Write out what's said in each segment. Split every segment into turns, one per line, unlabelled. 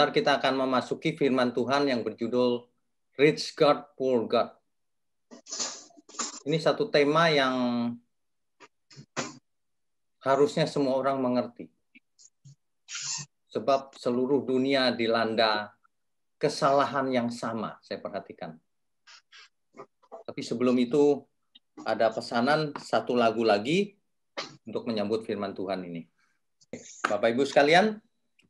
Sebentar kita akan memasuki firman Tuhan yang berjudul Rich God, Poor God. Ini satu tema yang harusnya semua orang mengerti. Sebab seluruh dunia dilanda kesalahan yang sama, saya perhatikan. Tapi sebelum itu, ada pesanan satu lagu lagi untuk menyambut firman Tuhan ini. Bapak Ibu sekalian,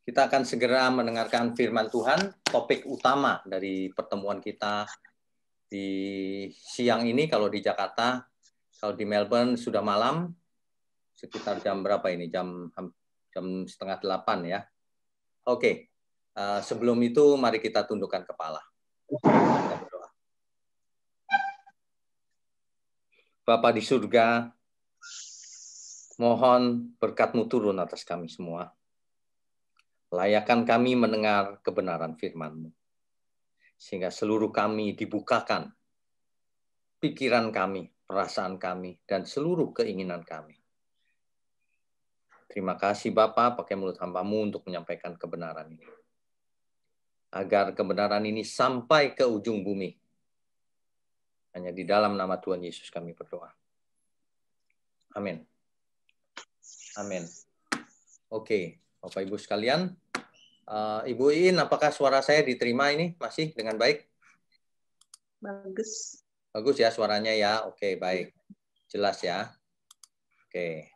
kita akan segera mendengarkan firman Tuhan, topik utama dari pertemuan kita di siang ini. Kalau di Jakarta, kalau di Melbourne sudah malam, sekitar jam berapa ini? Jam 7:30 ya. Oke, sebelum itu mari kita tundukkan kepala. Kita berdoa. Bapa di surga, mohon berkat-Mu turun atas kami semua. Layakan kami mendengar kebenaran firman-Mu. Sehingga seluruh kami dibukakan, pikiran kami, perasaan kami, dan seluruh keinginan kami. Terima kasih Bapa, pakai mulut hamba-Mu untuk menyampaikan kebenaran ini. Agar kebenaran ini sampai ke ujung bumi. Hanya di dalam nama Tuhan Yesus kami berdoa. Amin. Amin. Oke, Bapak Ibu sekalian. Ibu Iin, apakah suara saya diterima ini masih dengan baik?
Bagus.
Bagus ya suaranya ya. Oke, baik. Jelas ya. Oke.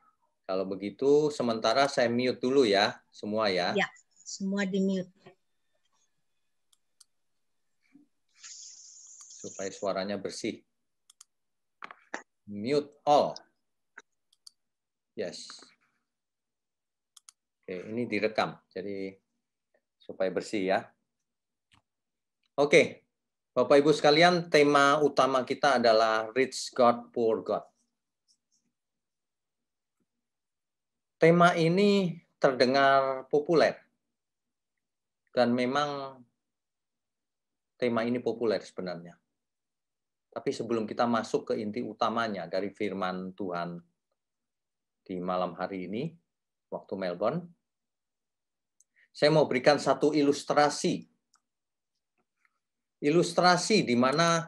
Kalau begitu sementara saya mute dulu ya, semua ya.
Ya, semua di mute.
Supaya suaranya bersih. Mute all. Yes. Oke, ini direkam. Jadi supaya bersih ya. Oke. Bapak Ibu sekalian, tema utama kita adalah Rich God, Poor God. Tema ini terdengar populer. Dan memang tema ini populer sebenarnya. Tapi sebelum kita masuk ke inti utamanya dari firman Tuhan di malam hari ini, waktu Melbourne, saya mau berikan satu ilustrasi. Ilustrasi di mana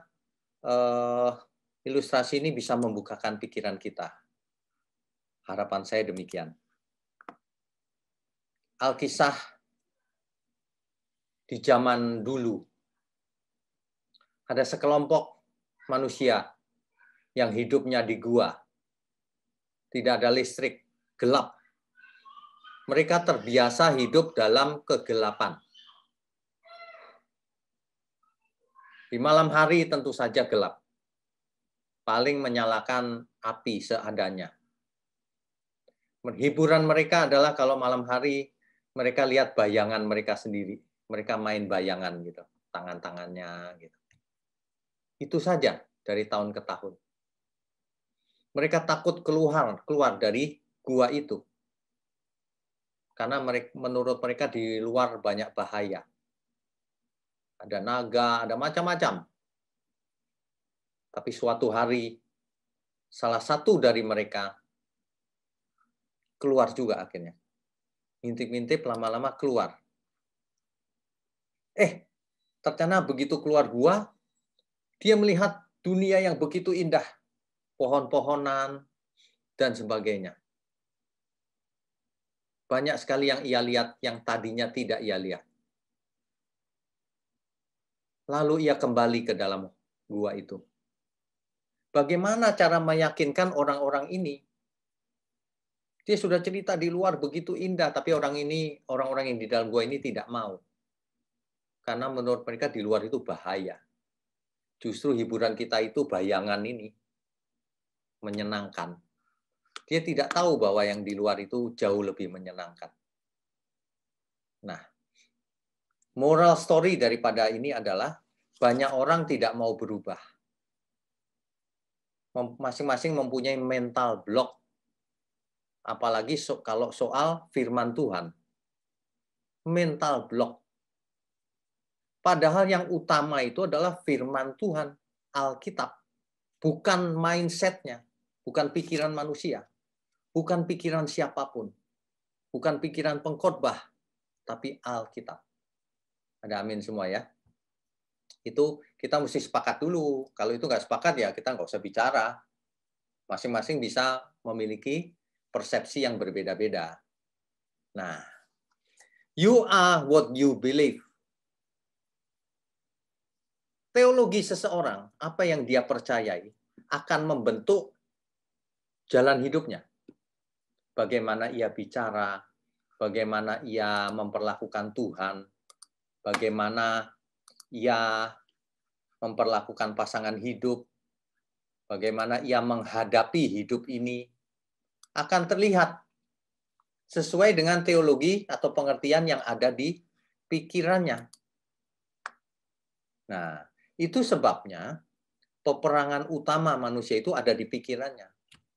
ilustrasi ini bisa membukakan pikiran kita. Harapan saya demikian. Alkisah di zaman dulu, ada sekelompok manusia yang hidupnya di gua. Tidak ada listrik, gelap. Mereka terbiasa hidup dalam kegelapan. Di malam hari tentu saja gelap. Paling menyalakan api seadanya. Hiburan mereka adalah kalau malam hari mereka lihat bayangan mereka sendiri. Mereka main bayangan gitu, tangan-tangannya gitu. Itu saja dari tahun ke tahun. Mereka takut keluar dari gua itu. Karena menurut mereka di luar banyak bahaya. Ada naga, ada macam-macam. Tapi suatu hari, salah satu dari mereka keluar juga akhirnya. Ngintip-ngintip lama-lama keluar. Ternyata begitu keluar gua, dia melihat dunia yang begitu indah. Pohon-pohonan, dan sebagainya. Banyak sekali yang ia lihat yang tadinya tidak ia lihat. Lalu ia kembali ke dalam gua itu. Bagaimana cara meyakinkan orang-orang ini? Dia sudah cerita di luar begitu indah, tapi orang-orang yang di dalam gua ini tidak mau. Karena menurut mereka di luar itu bahaya. Justru hiburan kita itu bayangan ini menyenangkan. Dia tidak tahu bahwa yang di luar itu jauh lebih menyenangkan. Nah, moral story daripada ini adalah banyak orang tidak mau berubah. Masing-masing mempunyai mental block. Apalagi kalau soal firman Tuhan. Mental block. Padahal yang utama itu adalah firman Tuhan, Alkitab. Bukan mindset-nya, bukan pikiran manusia, bukan pikiran siapapun, bukan pikiran pengkhotbah, tapi Alkitab. Ada amin semua ya. Itu kita mesti sepakat dulu. Kalau itu nggak sepakat ya kita nggak usah bicara. Masing-masing bisa memiliki persepsi yang berbeda-beda. Nah, you are what you believe. Teologi seseorang, apa yang dia percayai, akan membentuk jalan hidupnya. Bagaimana ia bicara, bagaimana ia memperlakukan Tuhan, bagaimana ia memperlakukan pasangan hidup, bagaimana ia menghadapi hidup ini, akan terlihat sesuai dengan teologi atau pengertian yang ada di pikirannya. Nah, itu sebabnya peperangan utama manusia itu ada di pikirannya.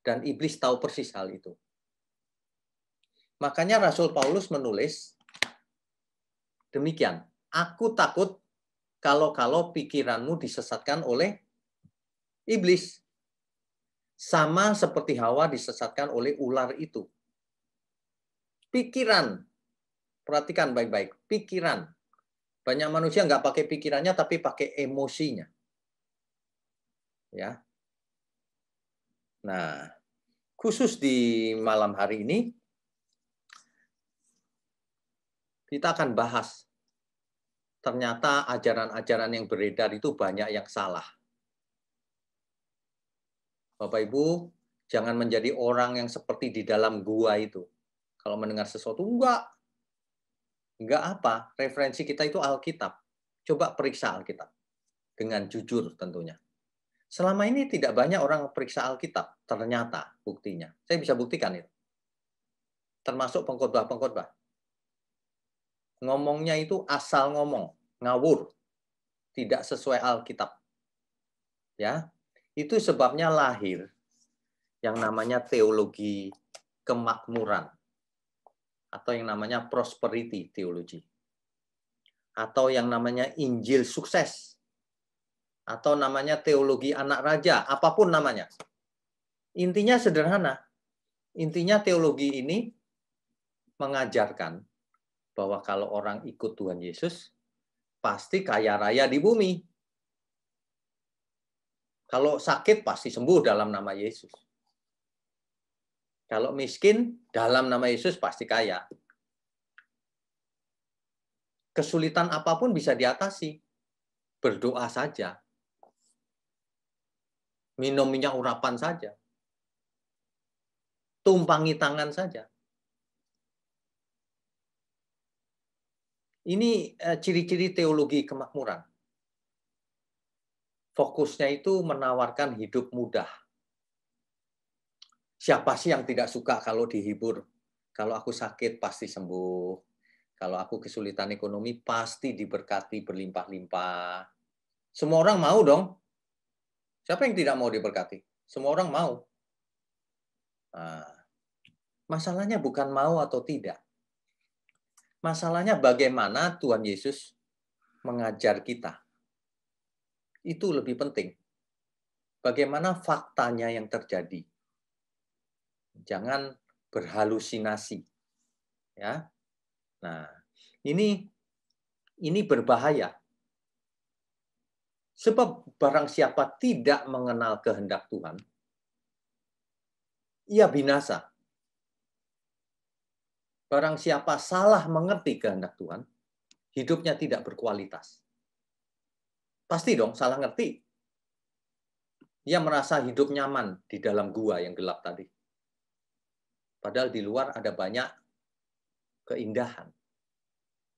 Dan iblis tahu persis hal itu. Makanya Rasul Paulus menulis demikian. Aku takut kalau pikiranmu disesatkan oleh iblis. Sama seperti Hawa disesatkan oleh ular itu. Pikiran. Perhatikan baik-baik. Pikiran. Banyak manusia nggak pakai pikirannya, tapi pakai emosinya. Ya. Nah, khusus di malam hari ini, kita akan bahas. Ternyata ajaran-ajaran yang beredar itu banyak yang salah. Bapak Ibu, jangan menjadi orang yang seperti di dalam gua itu. Kalau mendengar sesuatu, enggak apa. Referensi kita itu Alkitab. Coba periksa Alkitab. Dengan jujur tentunya. Selama ini tidak banyak orang periksa Alkitab. Ternyata buktinya. Saya bisa buktikan itu. Termasuk pengkhotbah-pengkhotbah. Ngomongnya itu asal ngomong. Ngawur. Tidak sesuai Alkitab. Ya, itu sebabnya lahir yang namanya teologi kemakmuran atau yang namanya prosperity theology atau yang namanya Injil sukses atau namanya teologi anak raja, apapun namanya. Intinya sederhana. Intinya teologi ini mengajarkan bahwa kalau orang ikut Tuhan Yesus pasti kaya raya di bumi. Kalau sakit pasti sembuh dalam nama Yesus. Kalau miskin, dalam nama Yesus pasti kaya. Kesulitan apapun bisa diatasi. Berdoa saja. Minum minyak urapan saja. Tumpangi tangan saja. Ini ciri-ciri teologi kemakmuran. Fokusnya itu menawarkan hidup mudah. Siapa sih yang tidak suka kalau dihibur? Kalau aku sakit pasti sembuh. Kalau aku kesulitan ekonomi pasti diberkati berlimpah-limpah. Semua orang mau dong. Siapa yang tidak mau diberkati? Semua orang mau. Nah, masalahnya bukan mau atau tidak. Masalahnya bagaimana Tuhan Yesus mengajar kita. Itu lebih penting. Bagaimana faktanya yang terjadi. Jangan berhalusinasi. Ya. Nah, ini berbahaya. Sebab barang siapa tidak mengenal kehendak Tuhan, ia binasa. Barang siapa salah mengerti kehendak Tuhan, hidupnya tidak berkualitas. Pasti dong salah ngerti. Ia merasa hidup nyaman di dalam gua yang gelap tadi. Padahal di luar ada banyak keindahan.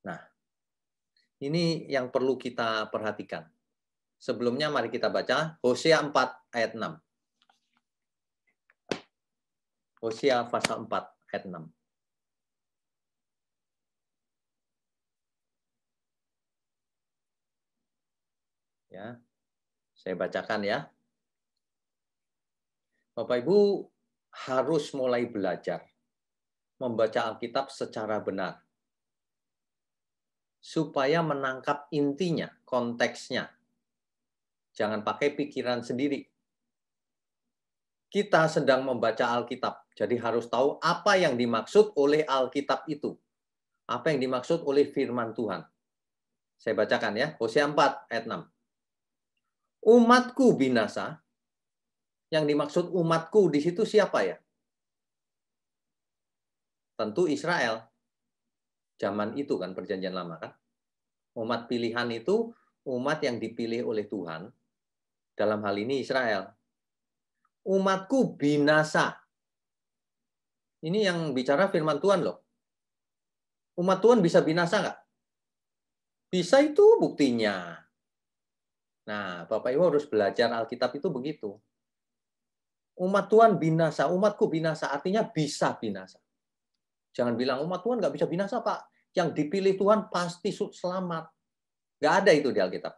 Nah, ini yang perlu kita perhatikan. Sebelumnya mari kita baca Hosea 4 ayat 6. Hosea pasal 4 ayat 6. Ya. Saya bacakan ya. Bapak Ibu harus mulai belajar membaca Alkitab secara benar. Supaya menangkap intinya, konteksnya. Jangan pakai pikiran sendiri. Kita sedang membaca Alkitab, jadi harus tahu apa yang dimaksud oleh Alkitab itu. Apa yang dimaksud oleh firman Tuhan. Saya bacakan ya, Hosea 4 ayat 6. Umatku binasa. Yang dimaksud umatku di situ siapa ya? Tentu Israel. Zaman itu kan perjanjian lama kan. Umat pilihan itu umat yang dipilih oleh Tuhan. Dalam hal ini Israel. Umatku binasa. Ini yang bicara firman Tuhan loh. Umat Tuhan bisa binasa nggak? Bisa, itu buktinya. Nah, Bapak Ibu harus belajar Alkitab itu begitu. Umat Tuhan binasa, umatku binasa, artinya bisa binasa. Jangan bilang umat Tuhan nggak bisa binasa, Pak. Yang dipilih Tuhan pasti selamat. Nggak ada itu di Alkitab.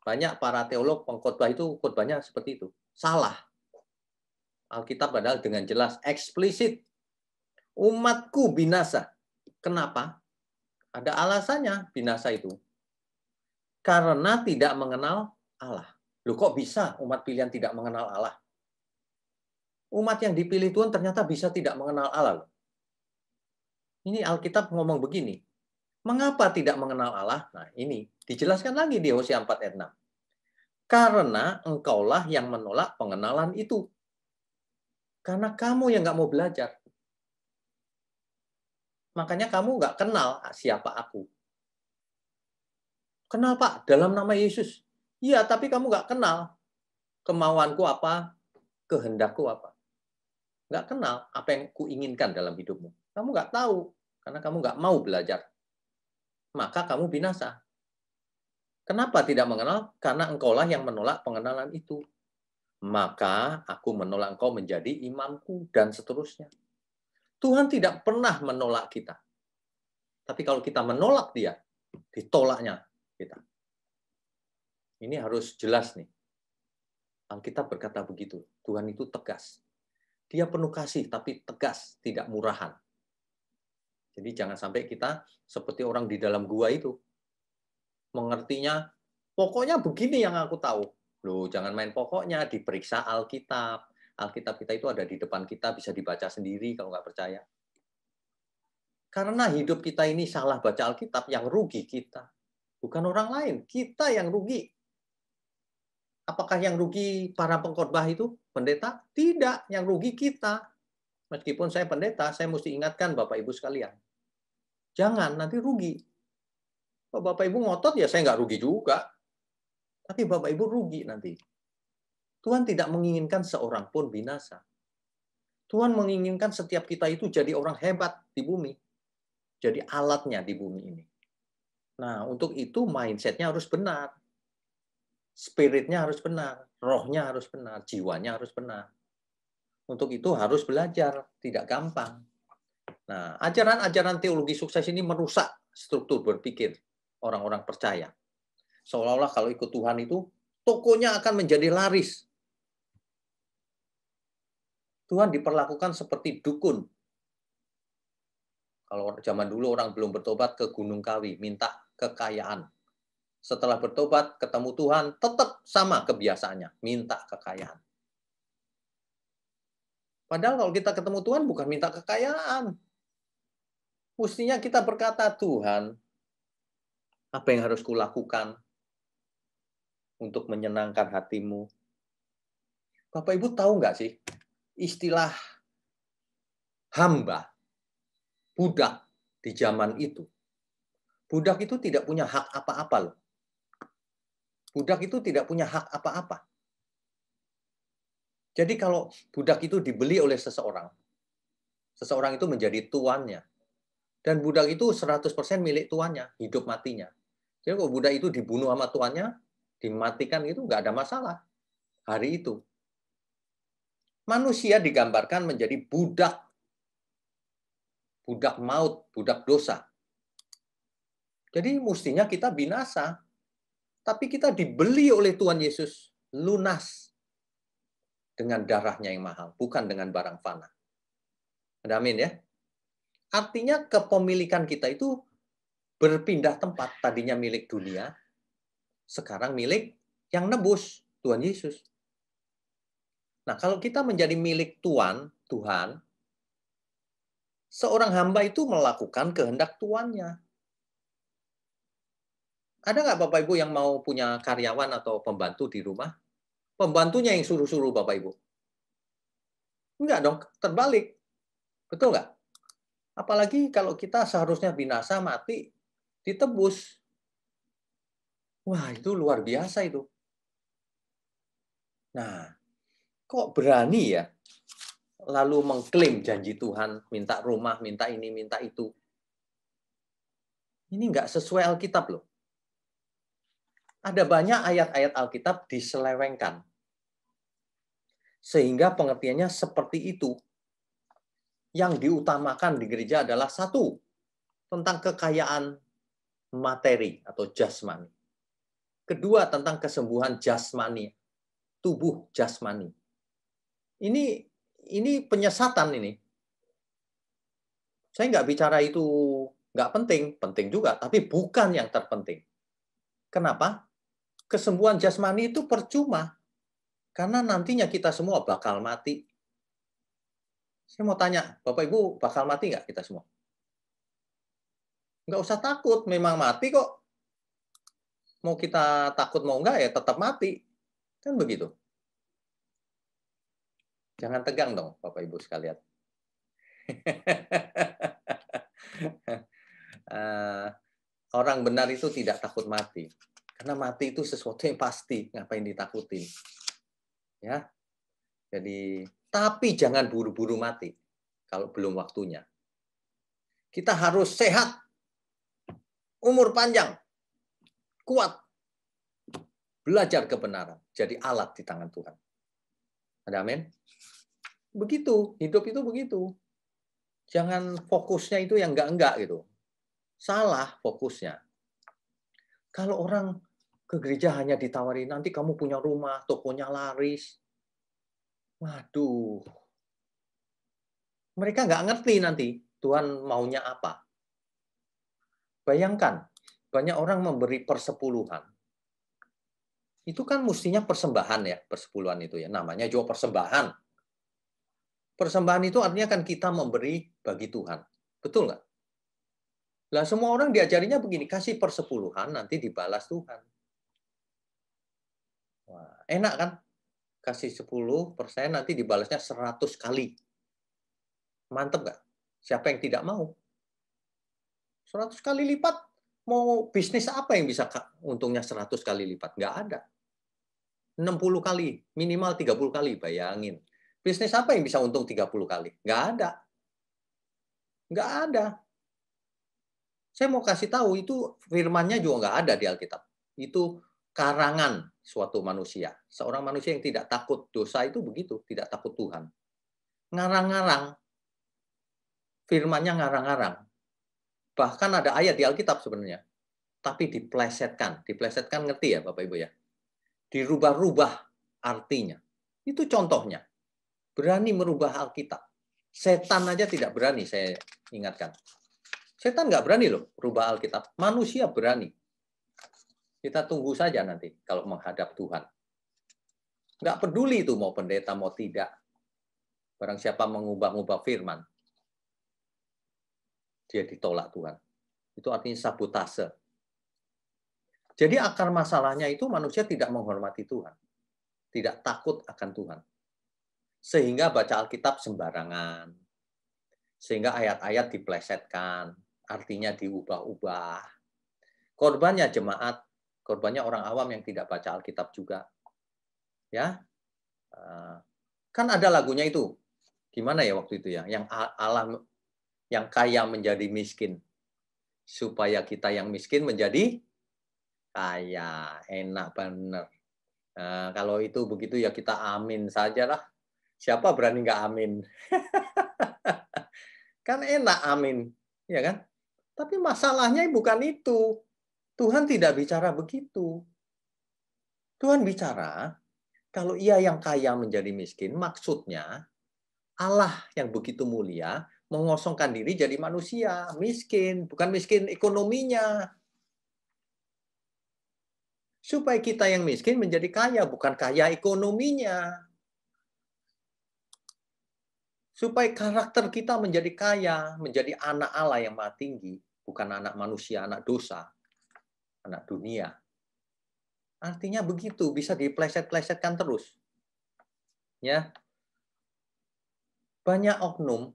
Banyak para teolog pengkhotbah itu khotbahnya seperti itu. Salah. Alkitab padahal dengan jelas, eksplisit. Umatku binasa. Kenapa? Ada alasannya binasa itu. Karena tidak mengenal Allah. Loh, kok bisa umat pilihan tidak mengenal Allah? Umat yang dipilih Tuhan ternyata bisa tidak mengenal Allah. Ini Alkitab ngomong begini. Mengapa tidak mengenal Allah? Nah, ini dijelaskan lagi di Hosea 4 ayat 6. Karena engkaulah yang menolak pengenalan itu. Karena kamu yang nggak mau belajar. Makanya kamu nggak kenal siapa aku. Kenal, Pak, dalam nama Yesus. Iya, tapi kamu nggak kenal kemauanku apa, kehendakku apa. Nggak kenal apa yang kuinginkan dalam hidupmu. Kamu nggak tahu, karena kamu nggak mau belajar. Maka kamu binasa. Kenapa tidak mengenal? Karena engkaulah yang menolak pengenalan itu. Maka aku menolak engkau menjadi imamku, dan seterusnya. Tuhan tidak pernah menolak kita. Tapi kalau kita menolak dia, ditolaknya kita. Ini harus jelas nih. Alkitab berkata begitu. Tuhan itu tegas. Dia penuh kasih, tapi tegas, tidak murahan. Jadi jangan sampai kita seperti orang di dalam gua itu. Mengertinya, pokoknya begini yang aku tahu. Loh, jangan main pokoknya, diperiksa Alkitab. Alkitab kita itu ada di depan kita, bisa dibaca sendiri kalau nggak percaya. Karena hidup kita ini salah baca Alkitab, yang rugi kita. Bukan orang lain, kita yang rugi. Apakah yang rugi para pengkhotbah itu, pendeta? Tidak, yang rugi kita. Meskipun saya pendeta, saya mesti ingatkan Bapak Ibu sekalian. Jangan, nanti rugi. Kalau Bapak Ibu ngotot, ya saya nggak rugi juga. Tapi Bapak Ibu rugi nanti. Tuhan tidak menginginkan seorang pun binasa. Tuhan menginginkan setiap kita itu jadi orang hebat di bumi. Jadi alatnya di bumi ini. Nah, untuk itu mindset-nya harus benar. Spirit-nya harus benar. Rohnya harus benar. Jiwanya harus benar. Untuk itu harus belajar. Tidak gampang. Nah, ajaran-ajaran teologi sukses ini merusak struktur berpikir orang-orang percaya. Seolah-olah kalau ikut Tuhan itu, tokonya akan menjadi laris. Tuhan diperlakukan seperti dukun. Kalau zaman dulu orang belum bertobat ke Gunung Kawi, minta kekayaan. Setelah bertobat, ketemu Tuhan, tetap sama kebiasaannya, minta kekayaan. Padahal kalau kita ketemu Tuhan bukan minta kekayaan. Mestinya kita berkata, Tuhan, apa yang harus kulakukan untuk menyenangkan hatimu? Bapak Ibu tahu nggak sih, istilah hamba, budak di zaman itu. Budak itu tidak punya hak apa-apa loh. Budak itu tidak punya hak apa-apa. Jadi kalau budak itu dibeli oleh seseorang, seseorang itu menjadi tuannya. Dan budak itu 100% milik tuannya, hidup matinya. Jadi kalau budak itu dibunuh sama tuannya, dimatikan itu nggak ada masalah. Hari itu. Manusia digambarkan menjadi budak. Budak maut, budak dosa. Jadi mestinya kita binasa. Tapi kita dibeli oleh Tuhan Yesus lunas. Dengan darahnya yang mahal, bukan dengan barang fana. Amin ya. Artinya kepemilikan kita itu berpindah tempat. Tadinya milik dunia, sekarang milik yang nebus, Tuhan Yesus. Nah, kalau kita menjadi milik Tuhan, seorang hamba itu melakukan kehendak tuannya. Ada nggak Bapak Ibu yang mau punya karyawan atau pembantu di rumah? Pembantunya yang suruh-suruh Bapak Ibu? Enggak dong, terbalik. Betul nggak? Apalagi kalau kita seharusnya binasa, mati, ditebus. Wah, itu luar biasa itu. Nah, kok berani ya lalu mengklaim janji Tuhan, minta rumah, minta ini, minta itu. Ini nggak sesuai Alkitab loh. Ada banyak ayat-ayat Alkitab diselewengkan. Sehingga pengertiannya seperti itu. Yang diutamakan di gereja adalah satu, tentang kekayaan materi atau jasmani. Kedua, tentang kesembuhan jasmani, tubuh jasmani. Ini penyesatan ini. Saya nggak bicara itu nggak penting, penting juga, tapi bukan yang terpenting. Kenapa? Kesembuhan jasmani itu percuma, karena nantinya kita semua bakal mati. Saya mau tanya, Bapak Ibu bakal mati nggak kita semua? Nggak usah takut, memang mati kok. Mau kita takut mau nggak ya tetap mati. Kan begitu. Jangan tegang dong, Bapak Ibu sekalian. Orang benar itu tidak takut mati. Karena mati itu sesuatu yang pasti, ngapain ditakutin. Ya. Jadi, tapi jangan buru-buru mati kalau belum waktunya. Kita harus sehat, umur panjang, kuat, belajar kebenaran, jadi alat di tangan Tuhan. Ada amin? Begitu, hidup itu begitu. Jangan fokusnya itu yang enggak-enggak gitu. Salah fokusnya. Kalau orang ke gereja hanya ditawari, nanti kamu punya rumah, tokonya laris. Waduh. Mereka nggak ngerti nanti Tuhan maunya apa. Bayangkan, banyak orang memberi persepuluhan. Itu kan mestinya persembahan ya, persepuluhan itu ya. Namanya juga persembahan. Persembahan itu artinya kan kita memberi bagi Tuhan. Betul nggak? Lah semua orang diajarinya begini, kasih persepuluhan, nanti dibalas Tuhan. Wah, enak kan? Kasih 10%, nanti dibalasnya 100 kali. Mantep nggak? Siapa yang tidak mau? 100 kali lipat, mau bisnis apa yang bisa untungnya 100 kali lipat? Nggak ada. 60 kali, minimal 30 kali, bayangin. Bisnis apa yang bisa untung 30 kali? Nggak ada. Nggak ada. Saya mau kasih tahu, itu firmannya juga nggak ada di Alkitab. Itu karangan suatu manusia. Seorang manusia yang tidak takut dosa itu begitu, tidak takut Tuhan. Ngarang-ngarang. Firmannya ngarang-ngarang. Bahkan ada ayat di Alkitab sebenarnya. Tapi diplesetkan. Diplesetkan ngerti ya Bapak Ibu ya? Dirubah-rubah artinya. Itu contohnya. Berani merubah Alkitab. Setan aja tidak berani, saya ingatkan. Setan nggak berani loh rubah Alkitab. Manusia berani. Kita tunggu saja nanti kalau menghadap Tuhan. Nggak peduli itu mau pendeta, mau tidak. Barang siapa mengubah-ubah firman, dia ditolak Tuhan. Itu artinya sabotase. Jadi akar masalahnya itu manusia tidak menghormati Tuhan. Tidak takut akan Tuhan. Sehingga baca Alkitab sembarangan. Sehingga ayat-ayat diplesetkan. Artinya diubah-ubah. Korbannya jemaat. Korbannya orang awam yang tidak baca Alkitab juga. Ya, kan ada lagunya itu. Gimana ya waktu itu ya? Yang Allah yang kaya menjadi miskin. Supaya kita yang miskin menjadi kaya. Enak bener. Nah, kalau itu begitu ya kita amin sajalah. Siapa berani nggak amin? Kan enak amin, ya kan? Tapi masalahnya bukan itu. Tuhan tidak bicara begitu. Tuhan bicara, kalau ia yang kaya menjadi miskin, maksudnya Allah yang begitu mulia mengosongkan diri jadi manusia, miskin, bukan miskin ekonominya. Supaya kita yang miskin menjadi kaya, bukan kaya ekonominya. Supaya karakter kita menjadi kaya, menjadi anak Allah yang maha tinggi, bukan anak manusia, anak dosa. anak dunia. Artinya begitu, bisa dipleset-plesetkan terus. Ya. Banyak oknum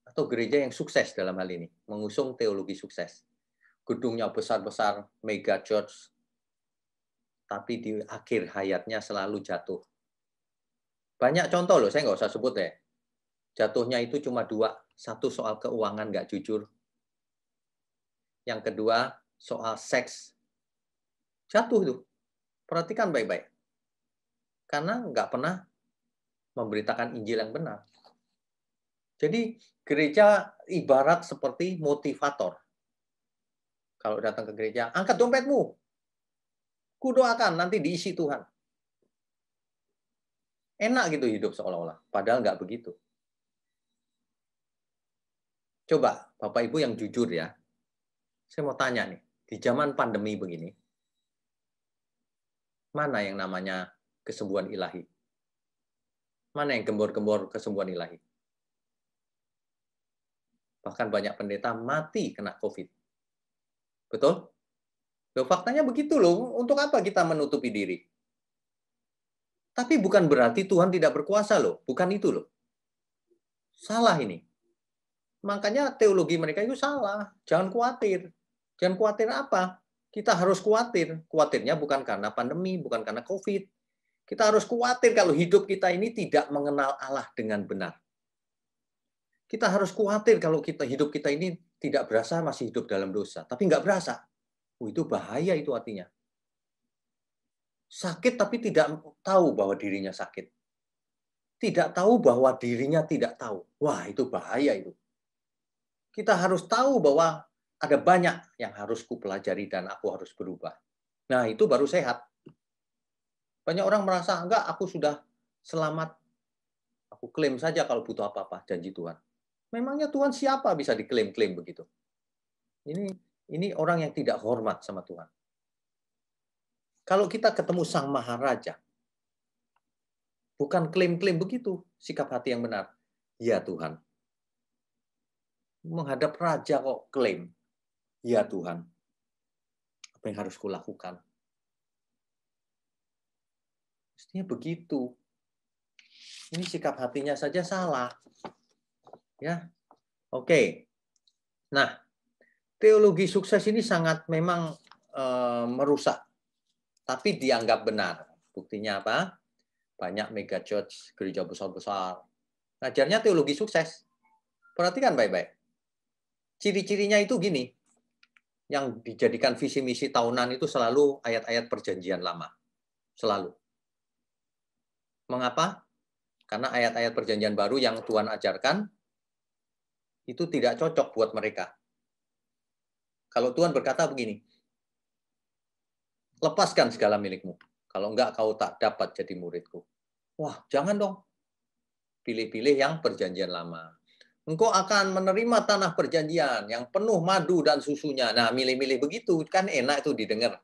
atau gereja yang sukses dalam hal ini, mengusung teologi sukses. Gedungnya besar-besar, mega church, tapi di akhir hayatnya selalu jatuh. Banyak contoh loh, saya nggak usah sebut deh. Jatuhnya itu cuma 2. Satu soal keuangan nggak jujur. Yang kedua soal seks. Jatuh tuh. Perhatikan baik-baik. Karena nggak pernah memberitakan Injil yang benar. Jadi gereja ibarat seperti motivator. Kalau datang ke gereja, angkat dompetmu. Kudoakan, nanti diisi Tuhan. Enak gitu hidup seolah-olah. Padahal nggak begitu. Coba, Bapak Ibu yang jujur ya. Saya mau tanya nih, di zaman pandemi begini, mana yang namanya kesembuhan ilahi? Mana yang gembor-gembor kesembuhan ilahi? Bahkan banyak pendeta mati kena COVID. Betul? Loh, faktanya begitu loh. Untuk apa kita menutupi diri? Tapi bukan berarti Tuhan tidak berkuasa loh. Bukan itu loh. Salah ini. Makanya teologi mereka itu salah. Jangan khawatir. Jangan khawatir apa? Kita harus khawatir. Khawatirnya bukan karena pandemi, bukan karena COVID. Kita harus khawatir kalau hidup kita ini tidak mengenal Allah dengan benar. Kita harus khawatir kalau hidup kita ini tidak berasa masih hidup dalam dosa. Tapi nggak berasa. Itu bahaya itu artinya. Sakit tapi tidak tahu bahwa dirinya sakit. Tidak tahu bahwa dirinya tidak tahu. Wah, itu bahaya itu. Kita harus tahu bahwa ada banyak yang harus kupelajari dan aku harus berubah. Nah, itu baru sehat. Banyak orang merasa, enggak, aku sudah selamat. Aku klaim saja kalau butuh apa-apa, janji Tuhan. Memangnya Tuhan siapa bisa diklaim-klaim begitu? Ini orang yang tidak hormat sama Tuhan. Kalau kita ketemu Sang Maharaja, bukan klaim-klaim begitu sikap hati yang benar. Ya Tuhan. Menghadap Raja kok klaim. Ya Tuhan. Apa yang harus kulakukan? Mestinya begitu. Ini sikap hatinya saja salah. Ya. Oke. Nah, teologi sukses ini sangat memang merusak. Tapi dianggap benar. Buktinya apa? Banyak mega church, gereja besar-besar. Ngajarnya teologi sukses. Perhatikan baik-baik. Ciri-cirinya itu gini. Yang dijadikan visi misi tahunan itu selalu ayat-ayat perjanjian lama. Selalu. Mengapa? Karena ayat-ayat perjanjian baru yang Tuhan ajarkan itu tidak cocok buat mereka. Kalau Tuhan berkata begini, lepaskan segala milikmu. Kalau enggak, kau tak dapat jadi muridku. Wah, jangan dong. Pilih-pilih yang perjanjian lama. Engkau akan menerima tanah perjanjian yang penuh madu dan susunya. Nah, milih-milih begitu, kan enak itu didengar.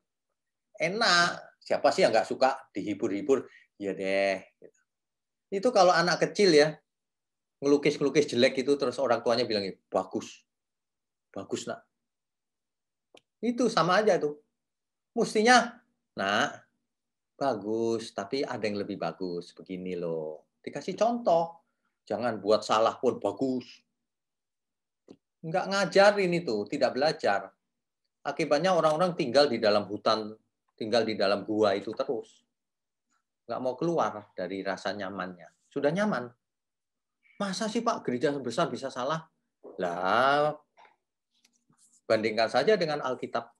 Enak. Siapa sih yang nggak suka dihibur-hibur? Ya deh. Itu kalau anak kecil ya, ngelukis-ngelukis jelek itu, terus orang tuanya bilang, bagus. Bagus, nak. Itu sama aja tuh. Mestinya, nak, bagus, tapi ada yang lebih bagus. Begini loh. Dikasih contoh. Jangan buat salah pun bagus. Nggak ngajarin itu, tidak belajar. Akibatnya orang-orang tinggal di dalam hutan, tinggal di dalam gua itu terus. Nggak mau keluar dari rasa nyamannya. Sudah nyaman. Masa sih Pak, gereja besar bisa salah? Lah, bandingkan saja dengan Alkitab.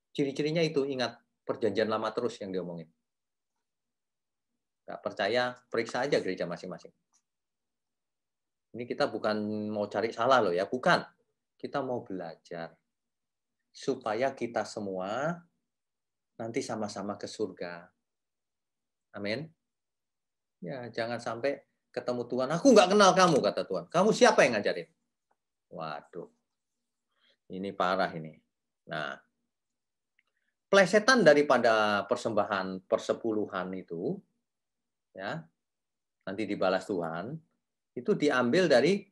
Ciri-cirinya itu, ingat, perjanjian lama terus yang diomongin. Nggak percaya, periksa aja gereja masing-masing. Ini kita bukan mau cari salah loh ya, bukan. Kita mau belajar. Supaya kita semua nanti sama-sama ke surga. Amin. Ya, jangan sampai ketemu Tuhan, aku nggak kenal kamu, kata Tuhan. Kamu siapa yang ngajarin? Waduh, ini parah ini. Nah, plesetan daripada persembahan persepuluhan itu, ya, nanti dibalas Tuhan, itu diambil dari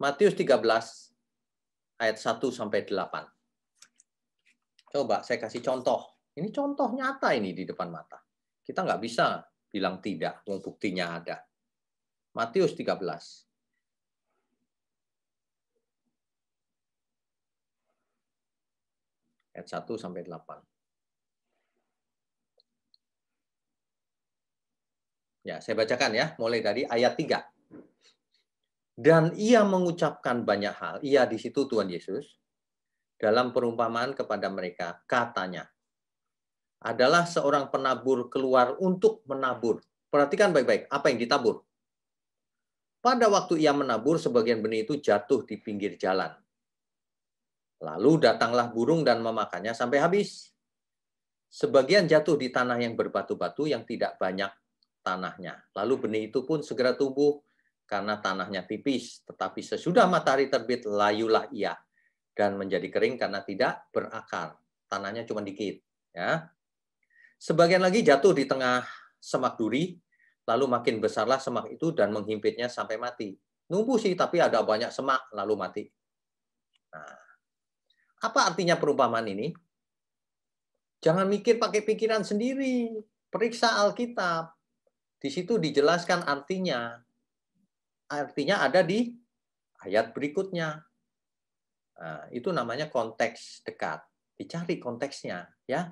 Matius 13 ayat 1 sampai 8. Coba saya kasih contoh. Ini contoh nyata ini di depan mata. Kita nggak bisa bilang tidak, buktinya ada. Matius 13. Ayat 1 sampai 8. Ya, saya bacakan ya, mulai dari ayat 3. Dan ia mengucapkan banyak hal, ia di situ Tuhan Yesus, dalam perumpamaan kepada mereka, katanya, adalah seorang penabur keluar untuk menabur. Perhatikan baik-baik, apa yang ditabur? Pada waktu ia menabur, sebagian benih itu jatuh di pinggir jalan. Lalu datanglah burung dan memakannya sampai habis. Sebagian jatuh di tanah yang berbatu-batu yang tidak banyak tanahnya. Lalu benih itu pun segera tumbuh karena tanahnya tipis. Tetapi sesudah matahari terbit, layulah ia dan menjadi kering karena tidak berakar. Tanahnya cuma dikit. Ya. Sebagian lagi jatuh di tengah semak duri, lalu makin besarlah semak itu dan menghimpitnya sampai mati. Numbuh sih, tapi ada banyak semak, lalu mati. Nah, apa artinya perumpamaan ini? Jangan mikir pakai pikiran sendiri. Periksa Alkitab. Di situ dijelaskan artinya. Artinya ada di ayat berikutnya. Nah, itu namanya konteks dekat. Dicari konteksnya, ya.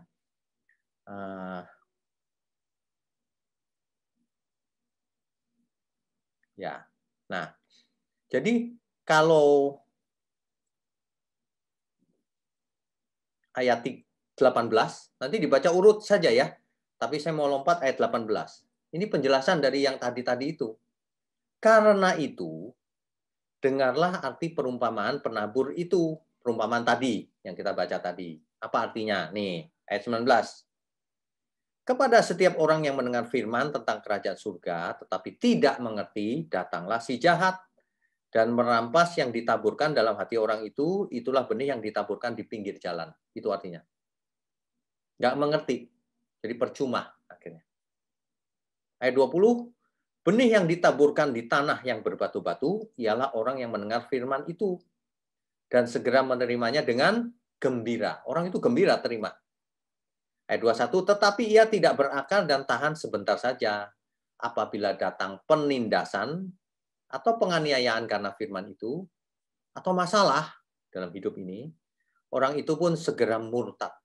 Ya. Nah, jadi kalau ayat 18, nanti dibaca urut saja ya. Tapi saya mau lompat ayat 18. Ini penjelasan dari yang tadi-tadi itu. Karena itu, dengarlah arti perumpamaan penabur itu. Perumpamaan tadi, yang kita baca tadi. Apa artinya? Nih, ayat 19. Kepada setiap orang yang mendengar firman tentang kerajaan surga, tetapi tidak mengerti, datanglah si jahat dan merampas yang ditaburkan dalam hati orang itu, itulah benih yang ditaburkan di pinggir jalan. Itu artinya. Nggak mengerti. Jadi percuma akhirnya. Ayat 20, benih yang ditaburkan di tanah yang berbatu-batu ialah orang yang mendengar firman itu dan segera menerimanya dengan gembira. Orang itu gembira terima. Ayat 21, tetapi ia tidak berakar dan tahan sebentar saja. Apabila datang penindasan atau penganiayaan karena firman itu, atau masalah dalam hidup ini, orang itu pun segera murtad.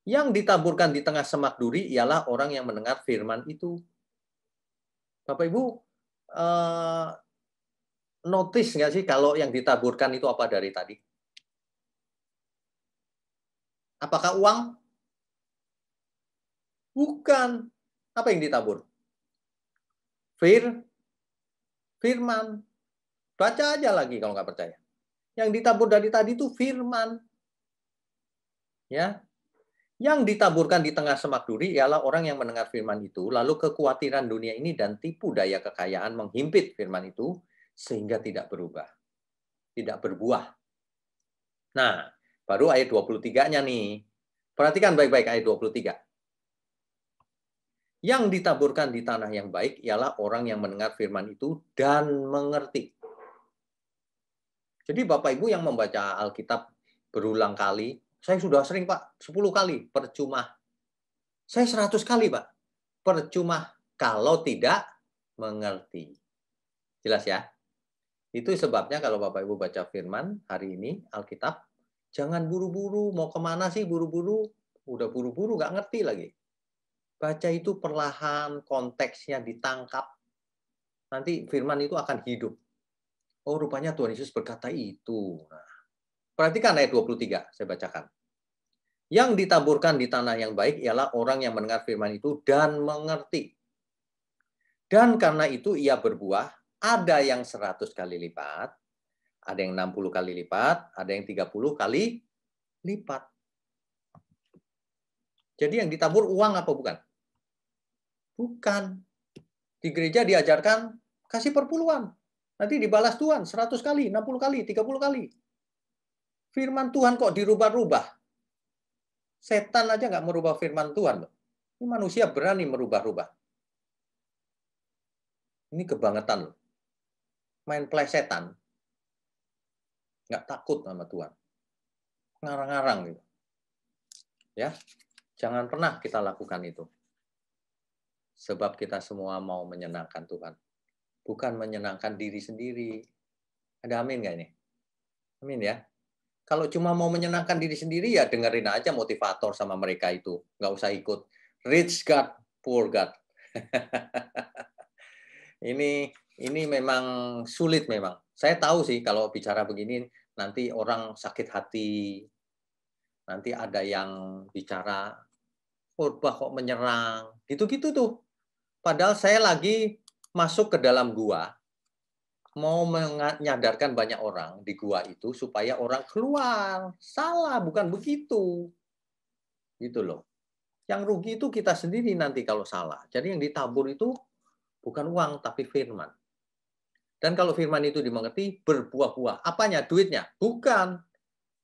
Yang ditaburkan di tengah semak duri ialah orang yang mendengar firman itu. Bapak Ibu, notice nggak sih kalau yang ditaburkan itu apa dari tadi? Apakah uang? Bukan. Apa yang ditabur? Firman. Baca aja lagi kalau nggak percaya. Yang ditabur dari tadi itu firman. Ya. Yang ditaburkan di tengah semak duri ialah orang yang mendengar firman itu, lalu kekhawatiran dunia ini dan tipu daya kekayaan menghimpit firman itu, sehingga tidak berubah. Tidak berbuah. Nah, baru ayat 23-nya nih. Perhatikan baik-baik ayat 23. Yang ditaburkan di tanah yang baik ialah orang yang mendengar firman itu dan mengerti. Jadi Bapak Ibu yang membaca Alkitab berulang kali, saya sudah sering Pak, 10 kali, percuma. Saya 100 kali Pak, percuma kalau tidak mengerti. Jelas ya? Itu sebabnya kalau Bapak Ibu baca firman hari ini, Alkitab, jangan buru-buru, mau kemana sih buru-buru? Udah buru-buru, nggak ngerti lagi. Baca itu perlahan, konteksnya ditangkap. Nanti firman itu akan hidup. Oh, rupanya Tuhan Yesus berkata itu. Nah, perhatikan ayat 23, saya bacakan. Yang ditaburkan di tanah yang baik ialah orang yang mendengar firman itu dan mengerti. Dan karena itu ia berbuah, ada yang 100 kali lipat, ada yang 60 kali lipat, ada yang 30 kali lipat. Jadi yang ditabur uang apa bukan? Bukan. Di gereja diajarkan kasih perpuluhan. Nanti dibalas Tuhan 100 kali, 60 kali, 30 kali. Firman Tuhan kok dirubah-rubah? Setan aja nggak merubah firman Tuhan. Ini manusia berani merubah-rubah. Ini kebangetan loh. Main plesetan. Nggak takut sama Tuhan. ngarang-ngarang gitu. Ya, jangan pernah kita lakukan itu. Sebab kita semua mau menyenangkan Tuhan, bukan menyenangkan diri sendiri. Ada amin nggak ini? Amin ya. Kalau cuma mau menyenangkan diri sendiri, ya dengerin aja motivator sama mereka itu. Nggak usah ikut. Rich God, poor God. Ini memang sulit memang. Saya tahu sih kalau bicara begini, nanti orang sakit hati. Nanti ada yang bicara, khotbah kok menyerang. Gitu-gitu tuh. Padahal saya lagi masuk ke dalam gua, mau menyadarkan banyak orang di gua itu supaya orang keluar. Salah, bukan begitu. Gitu loh. Yang rugi itu kita sendiri nanti kalau salah. Jadi yang ditabur itu bukan uang, tapi firman. Dan kalau firman itu dimengerti, berbuah-buah. Apanya? Duitnya? Bukan.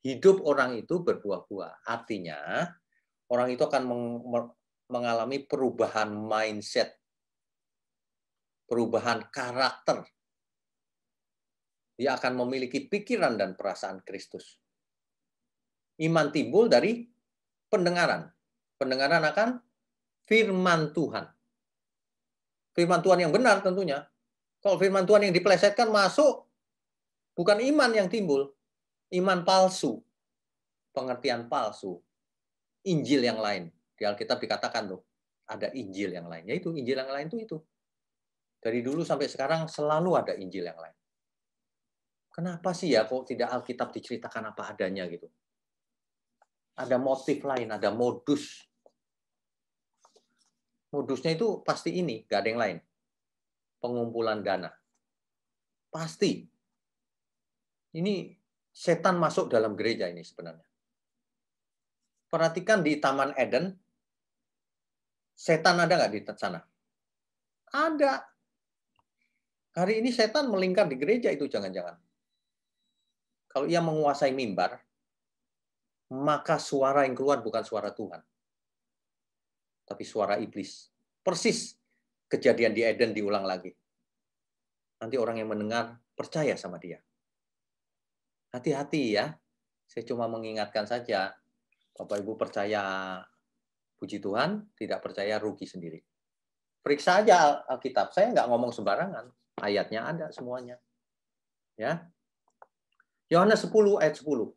Hidup orang itu berbuah-buah. Artinya, orang itu akan mengalami perubahan mindset, perubahan karakter. Dia akan memiliki pikiran dan perasaan Kristus. Iman timbul dari pendengaran. Pendengaran akan firman Tuhan. Firman Tuhan yang benar tentunya. Kalau firman Tuhan yang dipelesetkan masuk, bukan iman yang timbul. Iman palsu. Pengertian palsu. Injil yang lain. Di Alkitab dikatakan tuh, ada Injil yang lain. Yaitu Injil yang lain itu. Dari dulu sampai sekarang selalu ada Injil yang lain. Kenapa sih ya kok tidak Alkitab diceritakan apa adanya gitu? Ada motif lain, ada modus. Modusnya itu pasti ini, gak ada yang lain. Pengumpulan dana. Pasti. Ini setan masuk dalam gereja ini sebenarnya. Perhatikan di Taman Eden, setan ada nggak di sana? Ada. Hari ini setan melingkar di gereja itu jangan-jangan. Kalau ia menguasai mimbar, maka suara yang keluar bukan suara Tuhan, tapi suara iblis. Persis kejadian di Eden diulang lagi. Nanti orang yang mendengar percaya sama dia. Hati-hati ya. Saya cuma mengingatkan saja. Bapak Ibu percaya, puji Tuhan, tidak percaya rugi sendiri. Periksa aja Alkitab. Saya nggak ngomong sembarangan. Ayatnya ada semuanya. Ya. Yohanes 10 ayat 10.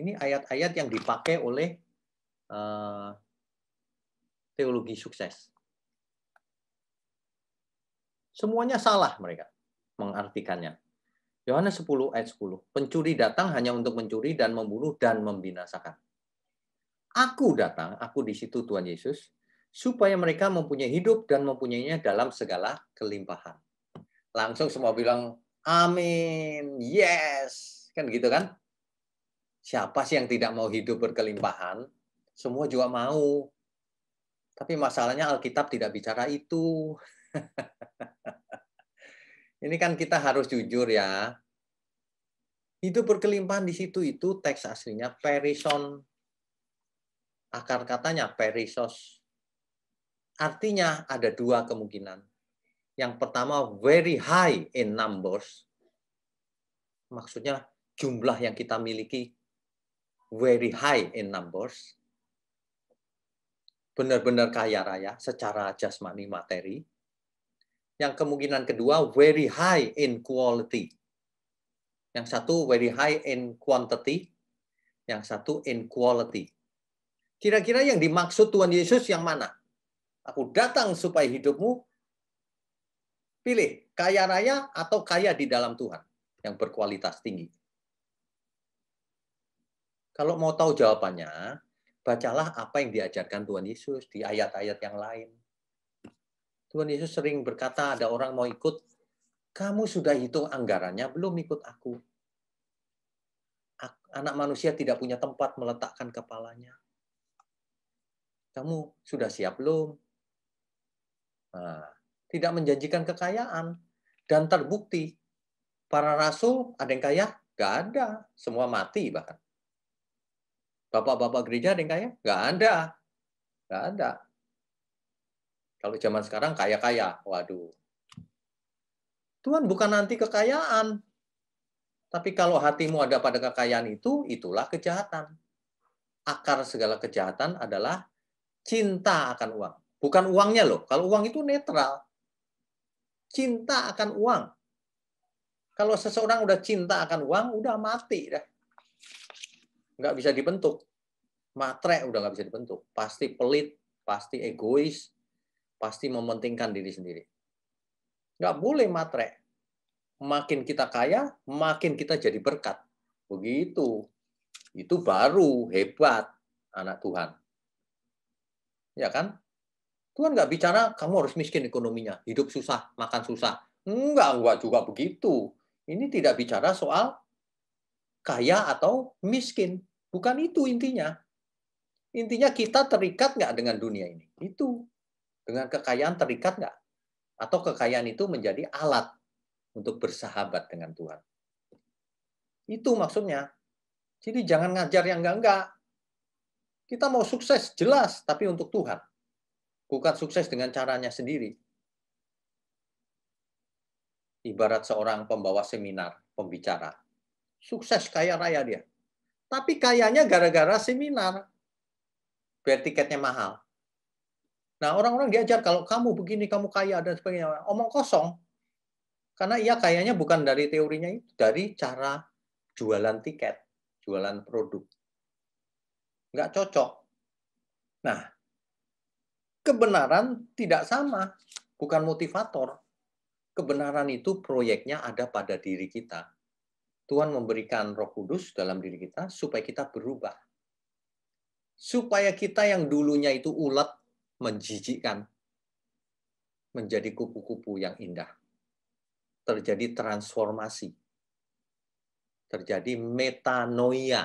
Ini ayat-ayat yang dipakai oleh teologi sukses. Semuanya salah mereka mengartikannya. Yohanes 10 ayat 10. Pencuri datang hanya untuk mencuri dan membunuh dan membinasakan. Aku datang, aku di situ Tuhan Yesus, supaya mereka mempunyai hidup dan mempunyainya dalam segala kelimpahan. Langsung semua bilang, amin, yes. Kan gitu kan? Siapa sih yang tidak mau hidup berkelimpahan? Semua juga mau. Tapi masalahnya Alkitab tidak bicara itu. Ini kan kita harus jujur ya. Hidup berkelimpahan di situ itu teks aslinya perison. Akar katanya perisos. Artinya ada dua kemungkinan. Yang pertama very high in numbers. Maksudnya jumlah yang kita miliki very high in numbers. Benar-benar kaya raya secara jasmani materi. Yang kemungkinan kedua very high in quality. Yang satu very high in quantity. Yang satu in quality. Kira-kira yang dimaksud Tuhan Yesus yang mana? Aku datang supaya hidupmu. Pilih, kaya raya atau kaya di dalam Tuhan yang berkualitas tinggi. Kalau mau tahu jawabannya, bacalah apa yang diajarkan Tuhan Yesus di ayat-ayat yang lain. Tuhan Yesus sering berkata, ada orang mau ikut, kamu sudah hitung anggarannya, belum ikut aku. Anak manusia tidak punya tempat meletakkan kepalanya. Kamu sudah siap belum? Nah, tidak menjanjikan kekayaan. Dan terbukti, para rasul ada yang kaya? Gak ada. Semua mati bahkan. Bapak-bapak gereja ada yang kaya? Gak ada. Gak ada. Kalau zaman sekarang kaya-kaya. Waduh. Tuhan bukan nanti kekayaan. Tapi kalau hatimu ada pada kekayaan itu, itulah kejahatan. Akar segala kejahatan adalah cinta akan uang. Bukan uangnya loh. Kalau uang itu netral. Cinta akan uang. Kalau seseorang udah cinta akan uang, udah mati dah. Nggak bisa dibentuk. Matre udah nggak bisa dibentuk. Pasti pelit, pasti egois, pasti mementingkan diri sendiri. Nggak boleh matre. Makin kita kaya, makin kita jadi berkat. Begitu. Itu baru hebat anak Tuhan. Ya kan? Tuhan nggak bicara kamu harus miskin ekonominya, hidup susah, makan susah. Enggak juga begitu. Ini tidak bicara soal kaya atau miskin. Bukan itu intinya. Intinya kita terikat nggak dengan dunia ini. Itu. Dengan kekayaan terikat nggak? Atau kekayaan itu menjadi alat untuk bersahabat dengan Tuhan. Itu maksudnya. Jadi jangan ngajar yang enggak-enggak. Kita mau sukses, jelas, tapi untuk Tuhan. Bukan sukses dengan caranya sendiri. Ibarat seorang pembawa seminar, pembicara. Sukses kaya raya dia. Tapi kayanya gara-gara seminar. Biar tiketnya mahal. Nah, orang-orang diajar kalau kamu begini, kamu kaya, dan sebagainya. Omong kosong. Karena ia kayanya bukan dari teorinya itu, dari cara jualan tiket, jualan produk. Nggak cocok. Nah, kebenaran tidak sama. Bukan motivator. Kebenaran itu proyeknya ada pada diri kita. Tuhan memberikan Roh Kudus dalam diri kita supaya kita berubah. Supaya kita yang dulunya itu ulet, menjijikkan, menjadi kupu-kupu yang indah. Terjadi transformasi. Terjadi metanoia.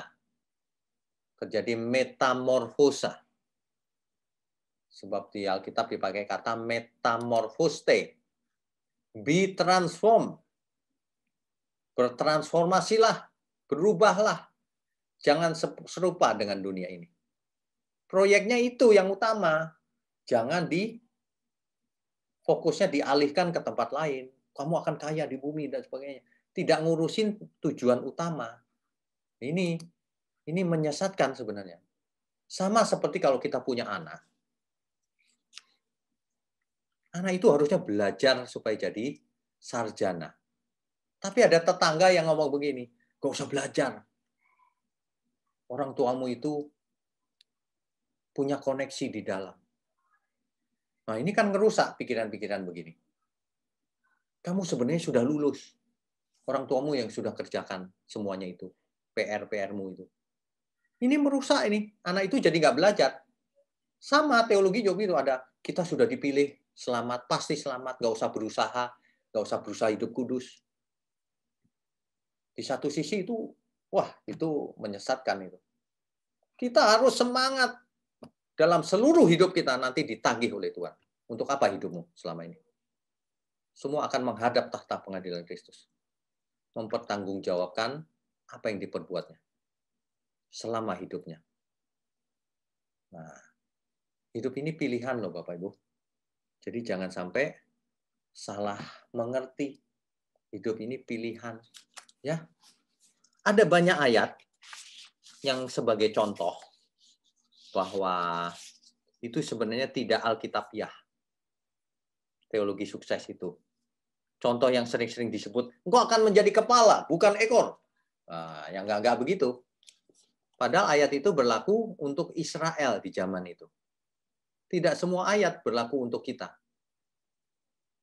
Terjadi metamorfosa. Sebab di Alkitab dipakai kata metamorfoste. Be transformed. Bertransformasilah, berubahlah. Jangan serupa dengan dunia ini. Proyeknya itu yang utama. Jangan fokusnya dialihkan ke tempat lain. Kamu akan kaya di bumi dan sebagainya. Tidak ngurusin tujuan utama. Ini menyesatkan sebenarnya. Sama seperti kalau kita punya anak. Anak itu harusnya belajar supaya jadi sarjana. Tapi ada tetangga yang ngomong begini, gak usah belajar. Orang tuamu itu punya koneksi di dalam. Nah, ini kan ngerusak pikiran-pikiran begini. Kamu sebenarnya sudah lulus. Orang tuamu yang sudah kerjakan semuanya itu. PR-PR-mu itu. Ini merusak ini. Anak itu jadi nggak belajar. Sama teologi juga itu ada. Kita sudah dipilih, selamat, pasti selamat. Nggak usah berusaha hidup kudus. Di satu sisi itu, wah, itu menyesatkan itu. Kita harus semangat dalam seluruh hidup kita nanti ditagih oleh Tuhan. Untuk apa hidupmu selama ini? Semua akan menghadap tahta pengadilan Kristus. Mempertanggungjawabkan apa yang diperbuatnya selama hidupnya. Nah, hidup ini pilihan loh Bapak Ibu. Jadi jangan sampai salah mengerti. Hidup ini pilihan. Ya. Ada banyak ayat yang sebagai contoh bahwa itu sebenarnya tidak alkitabiah. Teologi sukses itu. Contoh yang sering-sering disebut, engkau akan menjadi kepala, bukan ekor. Nah, yang enggak begitu. Padahal ayat itu berlaku untuk Israel di zaman itu. Tidak semua ayat berlaku untuk kita.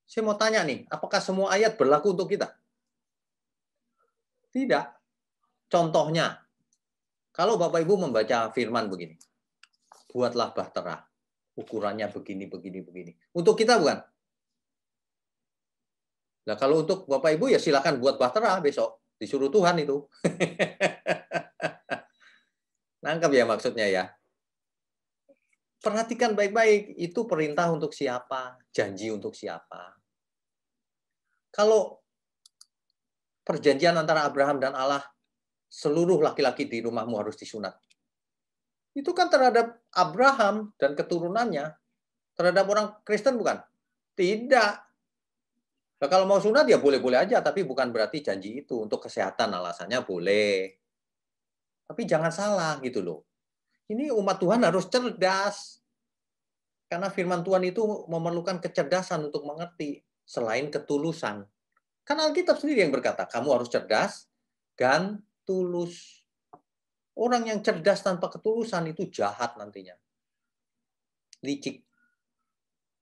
Saya mau tanya nih, apakah semua ayat berlaku untuk kita? Tidak. Contohnya, kalau Bapak Ibu membaca firman begini, buatlah bahtera, ukurannya begini, begini, begini. Untuk kita bukan? Nah, kalau untuk Bapak Ibu ya silakan buat bahtera besok. Disuruh Tuhan itu. Nangkap ya maksudnya ya. Perhatikan baik-baik, itu perintah untuk siapa, janji untuk siapa. Kalau perjanjian antara Abraham dan Allah, seluruh laki-laki di rumahmu harus disunat. Itu kan terhadap Abraham dan keturunannya. Terhadap orang Kristen bukan? Tidak. Nah, kalau mau sunat ya boleh-boleh aja, tapi bukan berarti janji itu untuk kesehatan alasannya boleh. Tapi jangan salah gitu loh. Ini umat Tuhan harus cerdas. Karena firman Tuhan itu memerlukan kecerdasan untuk mengerti selain ketulusan. Kan Alkitab sendiri yang berkata, kamu harus cerdas dan tulus. Orang yang cerdas tanpa ketulusan itu jahat nantinya. Licik.